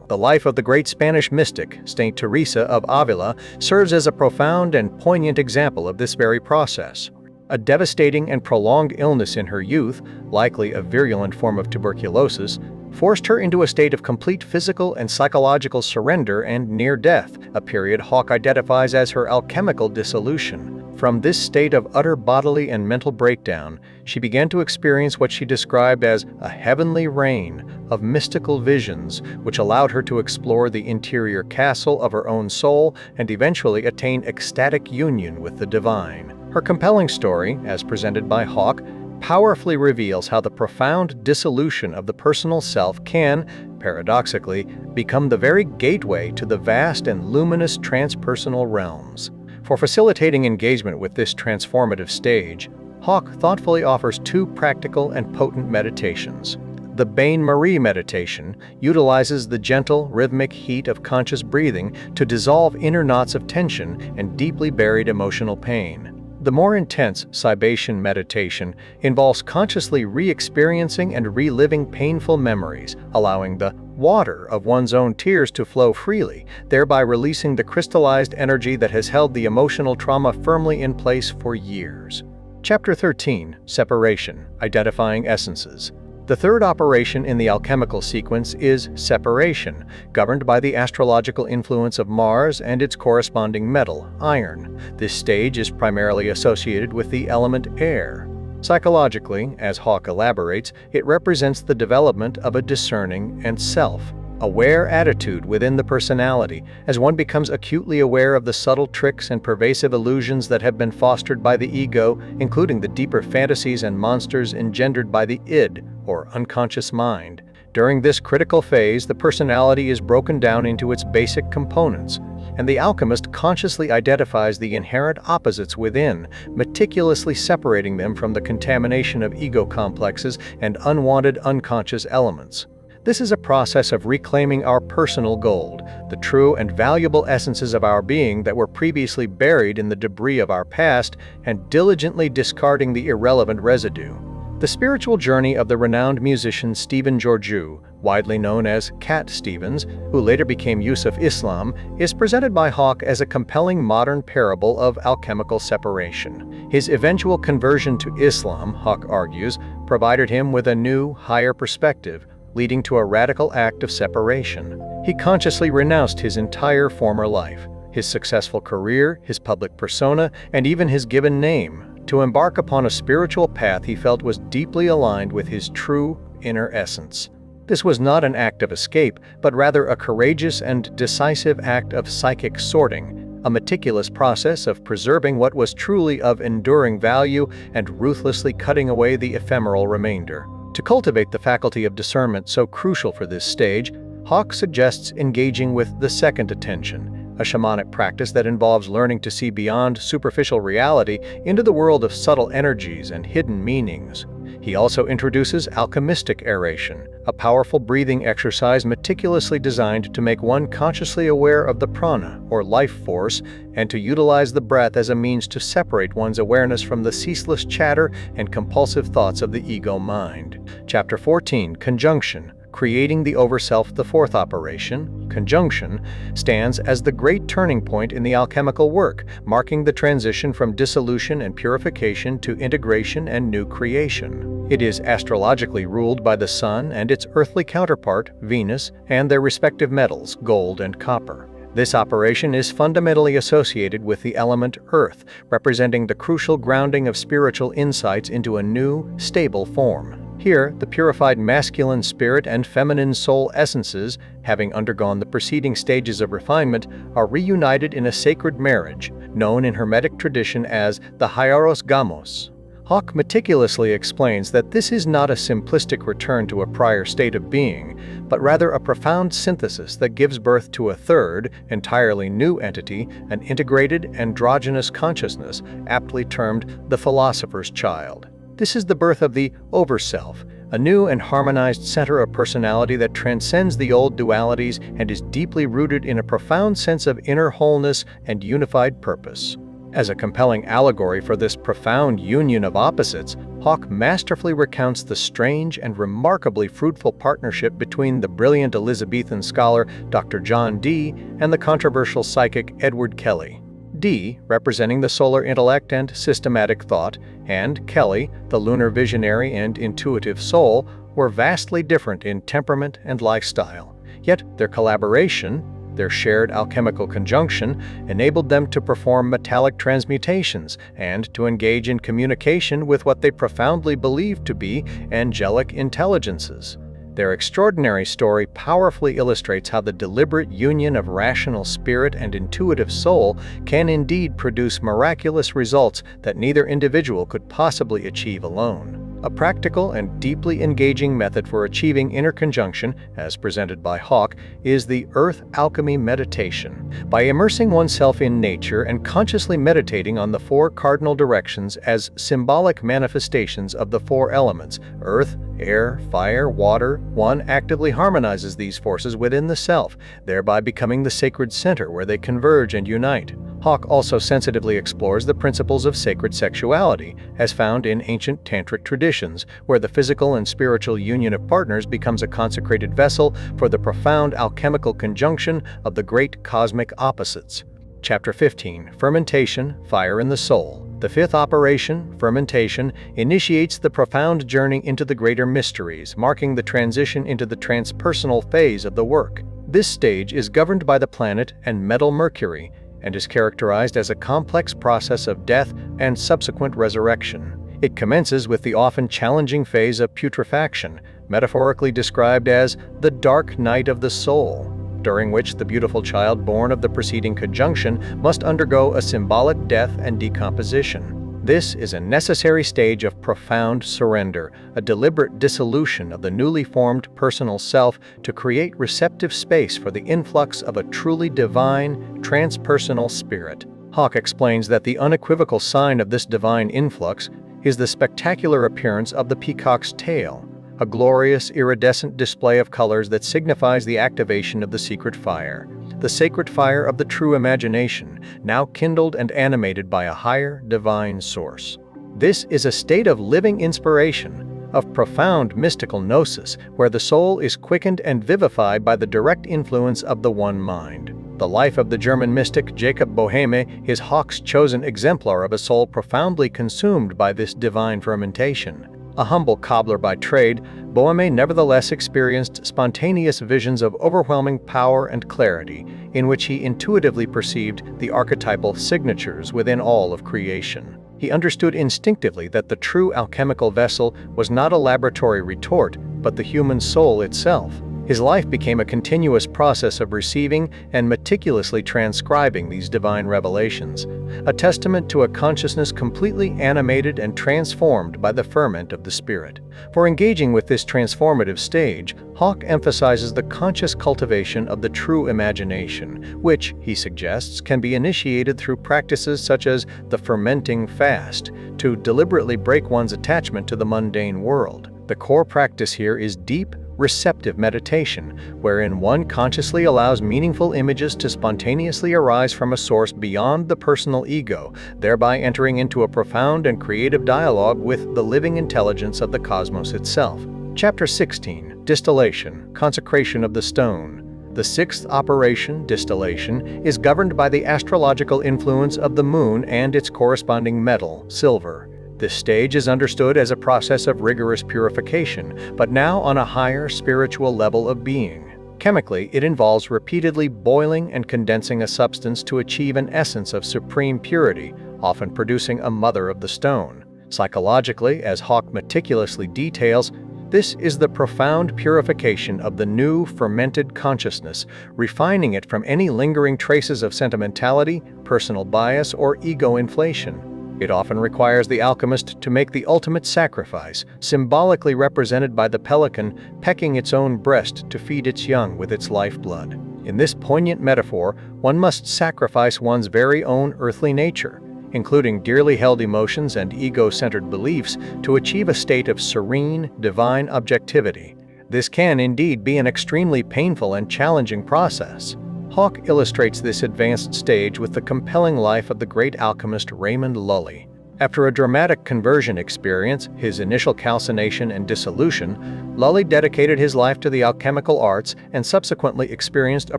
The life of the great Spanish mystic, Saint Teresa of Avila, serves as a profound and poignant example of this very process. A devastating and prolonged illness in her youth, likely a virulent form of tuberculosis, forced her into a state of complete physical and psychological surrender and near death, a period Hauck identifies as her alchemical dissolution. From this state of utter bodily and mental breakdown, she began to experience what she described as a heavenly rain of mystical visions, which allowed her to explore the interior castle of her own soul and eventually attain ecstatic union with the divine. Her compelling story, as presented by Hauck, powerfully reveals how the profound dissolution of the personal self can, paradoxically, become the very gateway to the vast and luminous transpersonal realms. For facilitating engagement with this transformative stage, Hauck thoughtfully offers two practical and potent meditations. The Bain-Marie meditation utilizes the gentle, rhythmic heat of conscious breathing to dissolve inner knots of tension and deeply buried emotional pain. The more intense Cybation meditation involves consciously re-experiencing and reliving painful memories, allowing the water of one's own tears to flow freely, thereby releasing the crystallized energy that has held the emotional trauma firmly in place for years. Chapter 13. Separation, Identifying Essences. The third operation in the alchemical sequence is separation, governed by the astrological influence of Mars and its corresponding metal, iron. This stage is primarily associated with the element air. Psychologically, as Hauck elaborates, it represents the development of a discerning and self-aware attitude within the personality, as one becomes acutely aware of the subtle tricks and pervasive illusions that have been fostered by the ego, including the deeper fantasies and monsters engendered by the id, or unconscious mind. During this critical phase, the personality is broken down into its basic components, and the alchemist consciously identifies the inherent opposites within, meticulously separating them from the contamination of ego complexes and unwanted unconscious elements. This is a process of reclaiming our personal gold, the true and valuable essences of our being that were previously buried in the debris of our past, and diligently discarding the irrelevant residue. The spiritual journey of the renowned musician Stephen Georgiou, widely known as Cat Stevens, who later became Yusuf Islam, is presented by Hauck as a compelling modern parable of alchemical separation. His eventual conversion to Islam, Hauck argues, provided him with a new, higher perspective, leading to a radical act of separation. He consciously renounced his entire former life, his successful career, his public persona, and even his given name, to embark upon a spiritual path he felt was deeply aligned with his true inner essence. This was not an act of escape, but rather a courageous and decisive act of psychic sorting, a meticulous process of preserving what was truly of enduring value and ruthlessly cutting away the ephemeral remainder. To cultivate the faculty of discernment so crucial for this stage, Hauck suggests engaging with the second attention, a shamanic practice that involves learning to see beyond superficial reality into the world of subtle energies and hidden meanings. He also introduces alchemistic aeration, a powerful breathing exercise meticulously designed to make one consciously aware of the prana, or life force, and to utilize the breath as a means to separate one's awareness from the ceaseless chatter and compulsive thoughts of the ego mind. Chapter 14. Conjunction, Creating the Overself. The fourth operation, conjunction, stands as the great turning point in the alchemical work, marking the transition from dissolution and purification to integration and new creation. It is astrologically ruled by the Sun and its earthly counterpart, Venus, and their respective metals, gold and copper. This operation is fundamentally associated with the element Earth, representing the crucial grounding of spiritual insights into a new, stable form. Here, the purified masculine spirit and feminine soul essences, having undergone the preceding stages of refinement, are reunited in a sacred marriage, known in Hermetic tradition as the hieros gamos. Hauck meticulously explains that this is not a simplistic return to a prior state of being, but rather a profound synthesis that gives birth to a third, entirely new entity, an integrated androgynous consciousness, aptly termed the philosopher's child. This is the birth of the Overself, a new and harmonized center of personality that transcends the old dualities and is deeply rooted in a profound sense of inner wholeness and unified purpose. As a compelling allegory for this profound union of opposites, Hauck masterfully recounts the strange and remarkably fruitful partnership between the brilliant Elizabethan scholar Dr. John Dee and the controversial psychic Edward Kelly. Dee, representing the solar intellect and systematic thought, and Kelly, the lunar visionary and intuitive soul, were vastly different in temperament and lifestyle. Yet their collaboration, their shared alchemical conjunction, enabled them to perform metallic transmutations and to engage in communication with what they profoundly believed to be angelic intelligences. Their extraordinary story powerfully illustrates how the deliberate union of rational spirit and intuitive soul can indeed produce miraculous results that neither individual could possibly achieve alone. A practical and deeply engaging method for achieving inner conjunction, as presented by Hauck, is the Earth Alchemy meditation. By immersing oneself in nature and consciously meditating on the four cardinal directions as symbolic manifestations of the four elements, earth, air, fire, water, one actively harmonizes these forces within the self, thereby becoming the sacred center where they converge and unite. Hauck also sensitively explores the principles of sacred sexuality, as found in ancient tantric traditions. conditions where the physical and spiritual union of partners becomes a consecrated vessel for the profound alchemical conjunction of the great cosmic opposites. Chapter 15. Fermentation, Fire in the Soul. The fifth operation, fermentation, initiates the profound journey into the greater mysteries, marking the transition into the transpersonal phase of the work. This stage is governed by the planet and metal Mercury, and is characterized as a complex process of death and subsequent resurrection. It commences with the often challenging phase of putrefaction, metaphorically described as the dark night of the soul, during which the beautiful child born of the preceding conjunction must undergo a symbolic death and decomposition. This is a necessary stage of profound surrender, a deliberate dissolution of the newly formed personal self to create receptive space for the influx of a truly divine, transpersonal spirit. Hauck explains that the unequivocal sign of this divine influx is the spectacular appearance of the peacock's tail, a glorious iridescent display of colors that signifies the activation of the secret fire, the sacred fire of the true imagination, now kindled and animated by a higher divine source. This is a state of living inspiration, of profound mystical gnosis, where the soul is quickened and vivified by the direct influence of the one mind. The life of the German mystic Jacob Boehme is Hauck's chosen exemplar of a soul profoundly consumed by this divine fermentation. A humble cobbler by trade, Boehme nevertheless experienced spontaneous visions of overwhelming power and clarity, in which he intuitively perceived the archetypal signatures within all of creation. He understood instinctively that the true alchemical vessel was not a laboratory retort, but the human soul itself. His life became a continuous process of receiving and meticulously transcribing these divine revelations, a testament to a consciousness completely animated and transformed by the ferment of the spirit. For engaging with this transformative stage, Hauck emphasizes the conscious cultivation of the true imagination, which, he suggests, can be initiated through practices such as the fermenting fast, to deliberately break one's attachment to the mundane world. The core practice here is deep, receptive meditation, wherein one consciously allows meaningful images to spontaneously arise from a source beyond the personal ego, thereby entering into a profound and creative dialogue with the living intelligence of the cosmos itself. Chapter 16. Distillation, Consecration of the Stone. The sixth operation, distillation, is governed by the astrological influence of the moon and its corresponding metal, silver. This stage is understood as a process of rigorous purification, but now on a higher spiritual level of being. Chemically, it involves repeatedly boiling and condensing a substance to achieve an essence of supreme purity, often producing a mother of the stone. Psychologically, as Hauck meticulously details, this is the profound purification of the new fermented consciousness, refining it from any lingering traces of sentimentality, personal bias, or ego inflation. It often requires the alchemist to make the ultimate sacrifice, symbolically represented by the pelican pecking its own breast to feed its young with its lifeblood. In this poignant metaphor, one must sacrifice one's very own earthly nature, including dearly held emotions and ego-centered beliefs, to achieve a state of serene, divine objectivity. This can indeed be an extremely painful and challenging process. Hauck illustrates this advanced stage with the compelling life of the great alchemist Raymond Lully. After a dramatic conversion experience, his initial calcination and dissolution, Lully dedicated his life to the alchemical arts and subsequently experienced a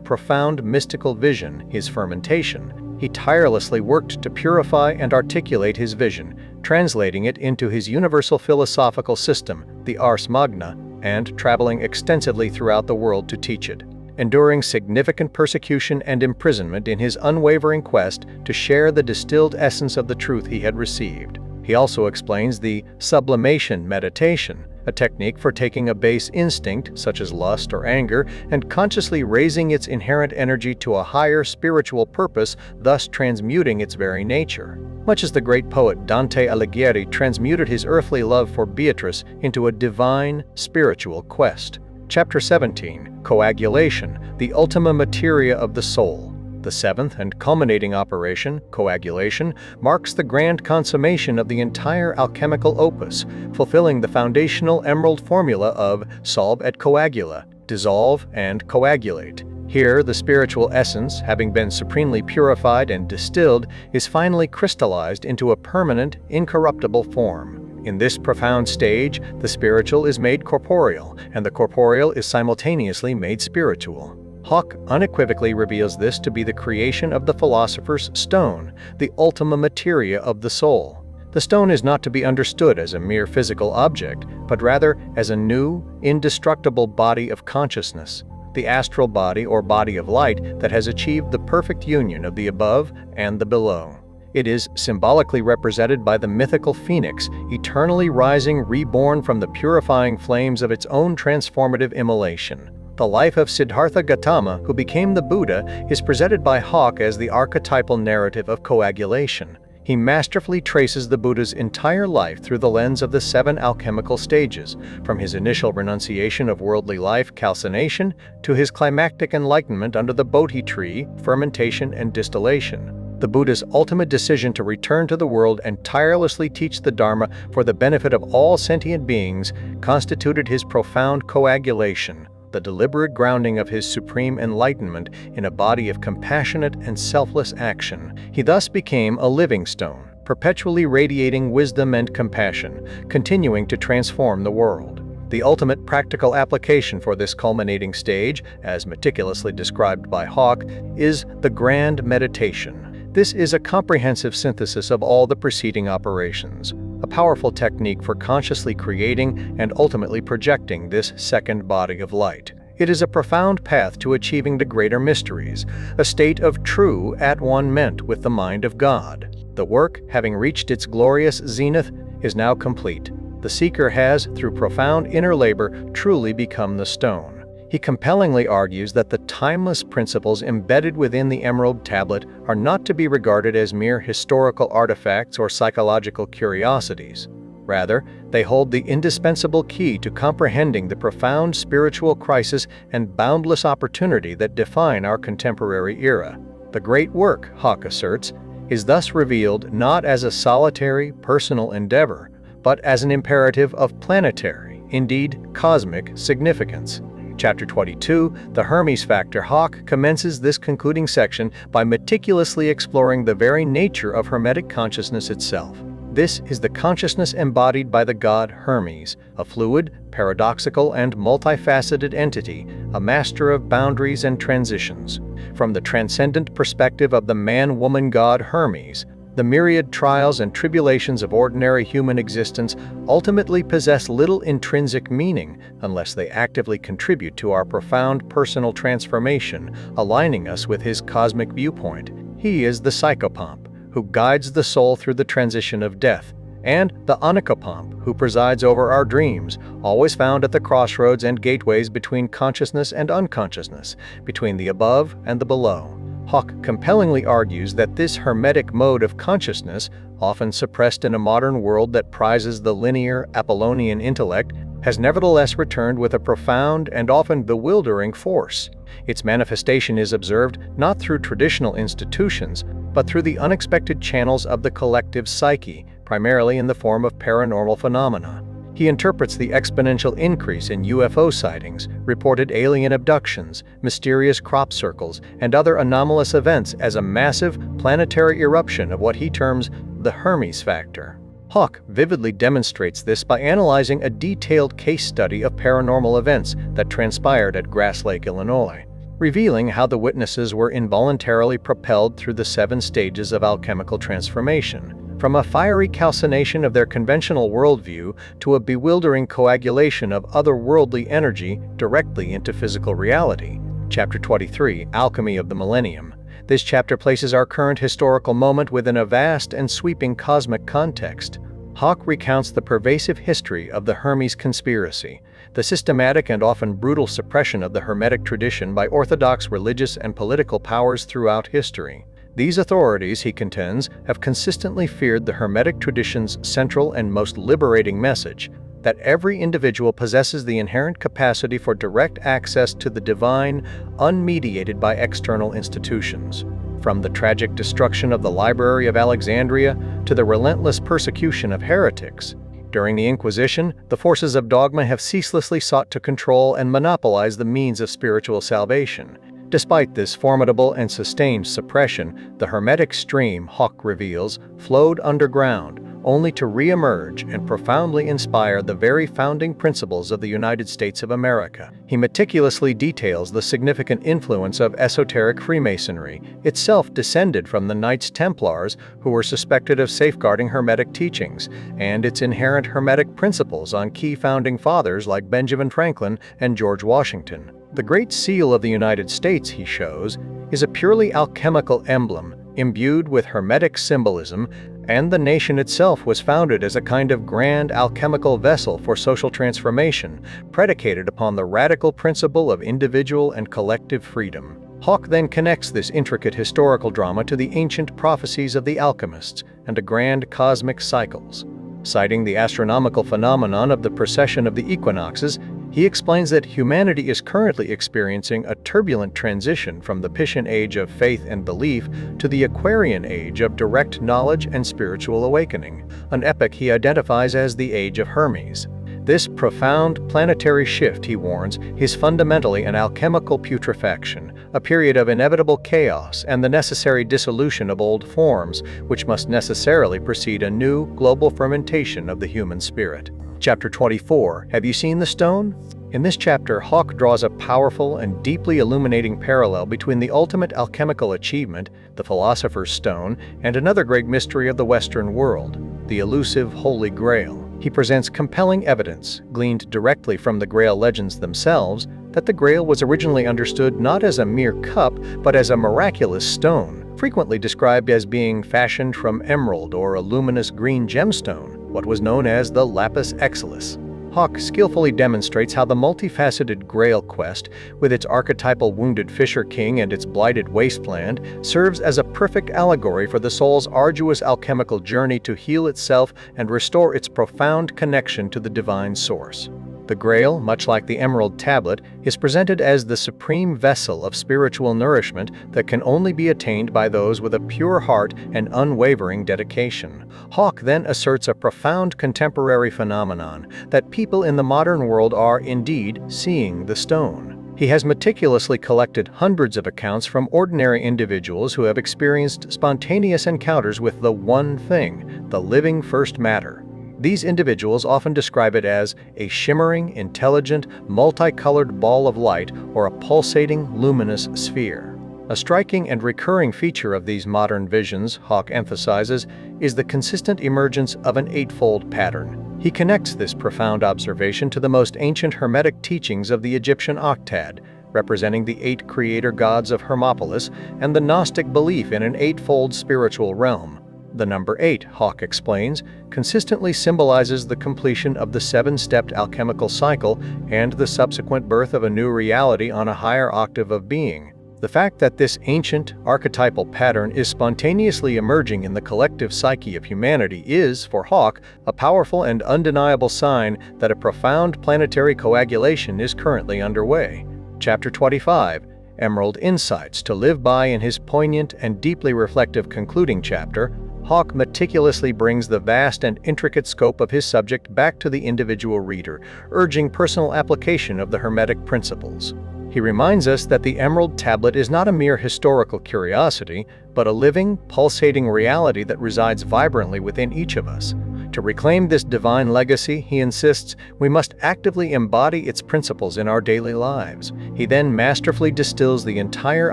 profound mystical vision, his fermentation. He tirelessly worked to purify and articulate his vision, translating it into his universal philosophical system, the Ars Magna, and traveling extensively throughout the world to teach it, enduring significant persecution and imprisonment in his unwavering quest to share the distilled essence of the truth he had received. He also explains the sublimation meditation, a technique for taking a base instinct, such as lust or anger, and consciously raising its inherent energy to a higher spiritual purpose, thus transmuting its very nature. Much as the great poet Dante Alighieri transmuted his earthly love for Beatrice into a divine, spiritual quest. Chapter 17. Coagulation, the ultima materia of the soul. The seventh and culminating operation, coagulation, marks the grand consummation of the entire alchemical opus, fulfilling the foundational emerald formula of solve et coagula, dissolve and coagulate. Here, the spiritual essence, having been supremely purified and distilled, is finally crystallized into a permanent, incorruptible form. In this profound stage, the spiritual is made corporeal, and the corporeal is simultaneously made spiritual. Hauck unequivocally reveals this to be the creation of the philosopher's stone, the ultima materia of the soul. The stone is not to be understood as a mere physical object, but rather as a new, indestructible body of consciousness, the astral body or body of light that has achieved the perfect union of the above and the below. It is symbolically represented by the mythical phoenix, eternally rising, reborn from the purifying flames of its own transformative immolation. The life of Siddhartha Gautama, who became the Buddha, is presented by Hauck as the archetypal narrative of coagulation. He masterfully traces the Buddha's entire life through the lens of the 7 alchemical stages, from his initial renunciation of worldly life, calcination, to his climactic enlightenment under the Bodhi tree, fermentation and distillation. The Buddha's ultimate decision to return to the world and tirelessly teach the Dharma for the benefit of all sentient beings constituted his profound coagulation, the deliberate grounding of his supreme enlightenment in a body of compassionate and selfless action. He thus became a living stone, perpetually radiating wisdom and compassion, continuing to transform the world. The ultimate practical application for this culminating stage, as meticulously described by Hauck, is the grand meditation. This is a comprehensive synthesis of all the preceding operations, a powerful technique for consciously creating and ultimately projecting this second body of light. It is a profound path to achieving the greater mysteries, a state of true at-one-ment with the mind of God. The work, having reached its glorious zenith, is now complete. The seeker has, through profound inner labor, truly become the stone. He compellingly argues that the timeless principles embedded within the Emerald Tablet are not to be regarded as mere historical artifacts or psychological curiosities. Rather, they hold the indispensable key to comprehending the profound spiritual crisis and boundless opportunity that define our contemporary era. The great work, Hauck asserts, is thus revealed not as a solitary, personal endeavor, but as an imperative of planetary, indeed cosmic, significance. Chapter 22, The Hermes Factor. Hauck commences this concluding section by meticulously exploring the very nature of Hermetic consciousness itself. This is the consciousness embodied by the god Hermes, a fluid, paradoxical, and multifaceted entity, a master of boundaries and transitions. From the transcendent perspective of the man-woman god Hermes, the myriad trials and tribulations of ordinary human existence ultimately possess little intrinsic meaning unless they actively contribute to our profound personal transformation, aligning us with his cosmic viewpoint. He is the psychopomp, who guides the soul through the transition of death, and the onychopomp, who presides over our dreams, always found at the crossroads and gateways between consciousness and unconsciousness, between the above and the below. Hauck compellingly argues that this Hermetic mode of consciousness, often suppressed in a modern world that prizes the linear, Apollonian intellect, has nevertheless returned with a profound and often bewildering force. Its manifestation is observed not through traditional institutions, but through the unexpected channels of the collective psyche, primarily in the form of paranormal phenomena. He interprets the exponential increase in UFO sightings, reported alien abductions, mysterious crop circles, and other anomalous events as a massive planetary eruption of what he terms the Hermes Factor. Hauck vividly demonstrates this by analyzing a detailed case study of paranormal events that transpired at Grass Lake, Illinois, revealing how the witnesses were involuntarily propelled through the 7 stages of alchemical transformation, from a fiery calcination of their conventional worldview to a bewildering coagulation of otherworldly energy directly into physical reality. Chapter 23, Alchemy of the Millennium. This chapter places our current historical moment within a vast and sweeping cosmic context. Hauck recounts the pervasive history of the Hermes conspiracy, the systematic and often brutal suppression of the Hermetic tradition by orthodox religious and political powers throughout history. These authorities, he contends, have consistently feared the Hermetic tradition's central and most liberating message, that every individual possesses the inherent capacity for direct access to the divine, unmediated by external institutions. From the tragic destruction of the Library of Alexandria to the relentless persecution of heretics, during the Inquisition, the forces of dogma have ceaselessly sought to control and monopolize the means of spiritual salvation. Despite this formidable and sustained suppression, the Hermetic stream, Hauck reveals, flowed underground, only to re-emerge and profoundly inspire the very founding principles of the United States of America. He meticulously details the significant influence of esoteric Freemasonry, itself descended from the Knights Templars, who were suspected of safeguarding Hermetic teachings, and its inherent Hermetic principles on key founding fathers like Benjamin Franklin and George Washington. The Great Seal of the United States, he shows, is a purely alchemical emblem, imbued with Hermetic symbolism, and the nation itself was founded as a kind of grand alchemical vessel for social transformation, predicated upon the radical principle of individual and collective freedom. Hauck then connects this intricate historical drama to the ancient prophecies of the alchemists and to grand cosmic cycles. Citing the astronomical phenomenon of the precession of the equinoxes, he explains that humanity is currently experiencing a turbulent transition from the Piscean age of faith and belief to the Aquarian age of direct knowledge and spiritual awakening, an epoch he identifies as the Age of Hermes. This profound planetary shift, he warns, is fundamentally an alchemical putrefaction, a period of inevitable chaos and the necessary dissolution of old forms, which must necessarily precede a new, global fermentation of the human spirit. Chapter 24, Have You Seen the Stone? In this chapter, Hauck draws a powerful and deeply illuminating parallel between the ultimate alchemical achievement, the Philosopher's Stone, and another great mystery of the Western world, the elusive Holy Grail. He presents compelling evidence, gleaned directly from the Grail legends themselves, that the Grail was originally understood not as a mere cup, but as a miraculous stone, frequently described as being fashioned from emerald or a luminous green gemstone, what was known as the lapis exilis. Hauck skillfully demonstrates how the multifaceted Grail quest, with its archetypal wounded fisher king and its blighted wasteland, serves as a perfect allegory for the soul's arduous alchemical journey to heal itself and restore its profound connection to the divine source. The Grail, much like the Emerald Tablet, is presented as the supreme vessel of spiritual nourishment that can only be attained by those with a pure heart and unwavering dedication. Hauck then asserts a profound contemporary phenomenon, that people in the modern world are, indeed, seeing the stone. He has meticulously collected hundreds of accounts from ordinary individuals who have experienced spontaneous encounters with the one thing, the living first matter. These individuals often describe it as a shimmering, intelligent, multicolored ball of light or a pulsating, luminous sphere. A striking and recurring feature of these modern visions, Hauck emphasizes, is the consistent emergence of an eightfold pattern. He connects this profound observation to the most ancient Hermetic teachings of the Egyptian octad, representing the 8 creator gods of Hermopolis, and the Gnostic belief in an eightfold spiritual realm. The number 8, Hauck explains, consistently symbolizes the completion of the 7-stepped alchemical cycle and the subsequent birth of a new reality on a higher octave of being. The fact that this ancient, archetypal pattern is spontaneously emerging in the collective psyche of humanity is, for Hauck, a powerful and undeniable sign that a profound planetary coagulation is currently underway. Chapter 25, Emerald Insights to Live By. In his poignant and deeply reflective concluding chapter, Hauck meticulously brings the vast and intricate scope of his subject back to the individual reader, urging personal application of the Hermetic principles. He reminds us that the Emerald Tablet is not a mere historical curiosity, but a living, pulsating reality that resides vibrantly within each of us. To reclaim this divine legacy, he insists, we must actively embody its principles in our daily lives. He then masterfully distills the entire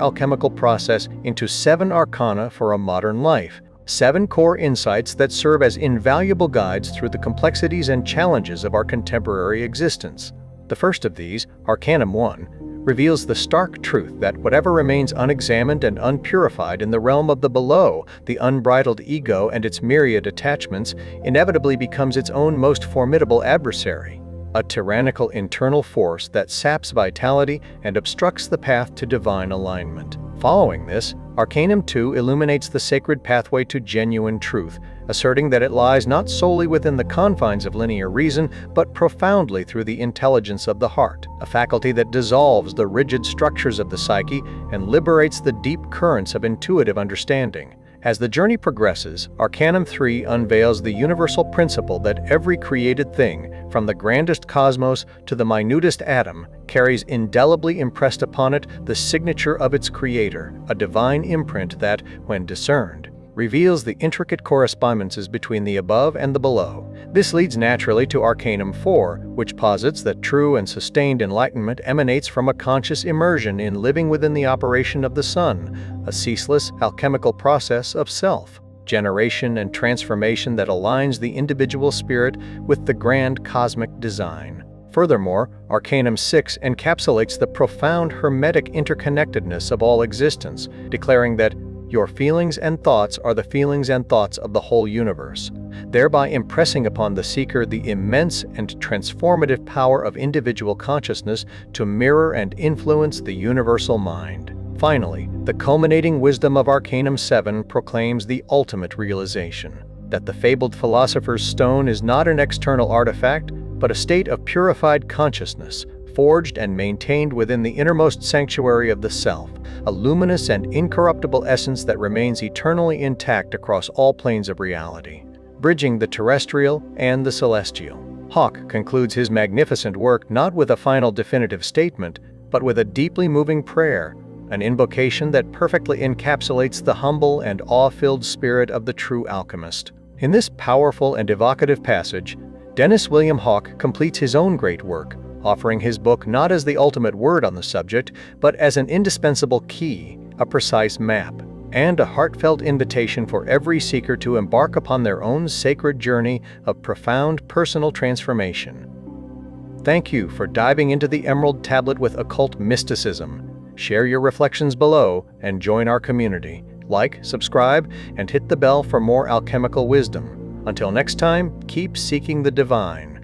alchemical process into 7 arcana for a modern life. 7 core insights that serve as invaluable guides through the complexities and challenges of our contemporary existence. The first of these, Arcanum 1, reveals the stark truth that whatever remains unexamined and unpurified in the realm of the below, the unbridled ego and its myriad attachments, inevitably becomes its own most formidable adversary, a tyrannical internal force that saps vitality and obstructs the path to divine alignment. Following this, Arcanum 2 illuminates the sacred pathway to genuine truth, asserting that it lies not solely within the confines of linear reason, but profoundly through the intelligence of the heart, a faculty that dissolves the rigid structures of the psyche and liberates the deep currents of intuitive understanding. As the journey progresses, Arcanum 3 unveils the universal principle that every created thing, from the grandest cosmos to the minutest atom, carries indelibly impressed upon it the signature of its creator, a divine imprint that, when discerned, reveals the intricate correspondences between the above and the below. This leads naturally to Arcanum 4, which posits that true and sustained enlightenment emanates from a conscious immersion in living within the operation of the sun, a ceaseless alchemical process of self, generation, and transformation that aligns the individual spirit with the grand cosmic design. Furthermore, Arcanum 6 encapsulates the profound hermetic interconnectedness of all existence, declaring that your feelings and thoughts are the feelings and thoughts of the whole universe, thereby impressing upon the seeker the immense and transformative power of individual consciousness to mirror and influence the universal mind. Finally, the culminating wisdom of Arcanum 7 proclaims the ultimate realization, that the fabled philosopher's stone is not an external artifact, but a state of purified consciousness, forged and maintained within the innermost sanctuary of the self, a luminous and incorruptible essence that remains eternally intact across all planes of reality, bridging the terrestrial and the celestial. Hauck concludes his magnificent work not with a final definitive statement, but with a deeply moving prayer, an invocation that perfectly encapsulates the humble and awe-filled spirit of the true alchemist. In this powerful and evocative passage, Dennis William Hauck completes his own great work, offering his book not as the ultimate word on the subject, but as an indispensable key, a precise map, and a heartfelt invitation for every seeker to embark upon their own sacred journey of profound personal transformation. Thank you for diving into the Emerald Tablet with occult mysticism. Share your reflections below and join our community. Like, subscribe, and hit the bell for more alchemical wisdom. Until next time, keep seeking the divine.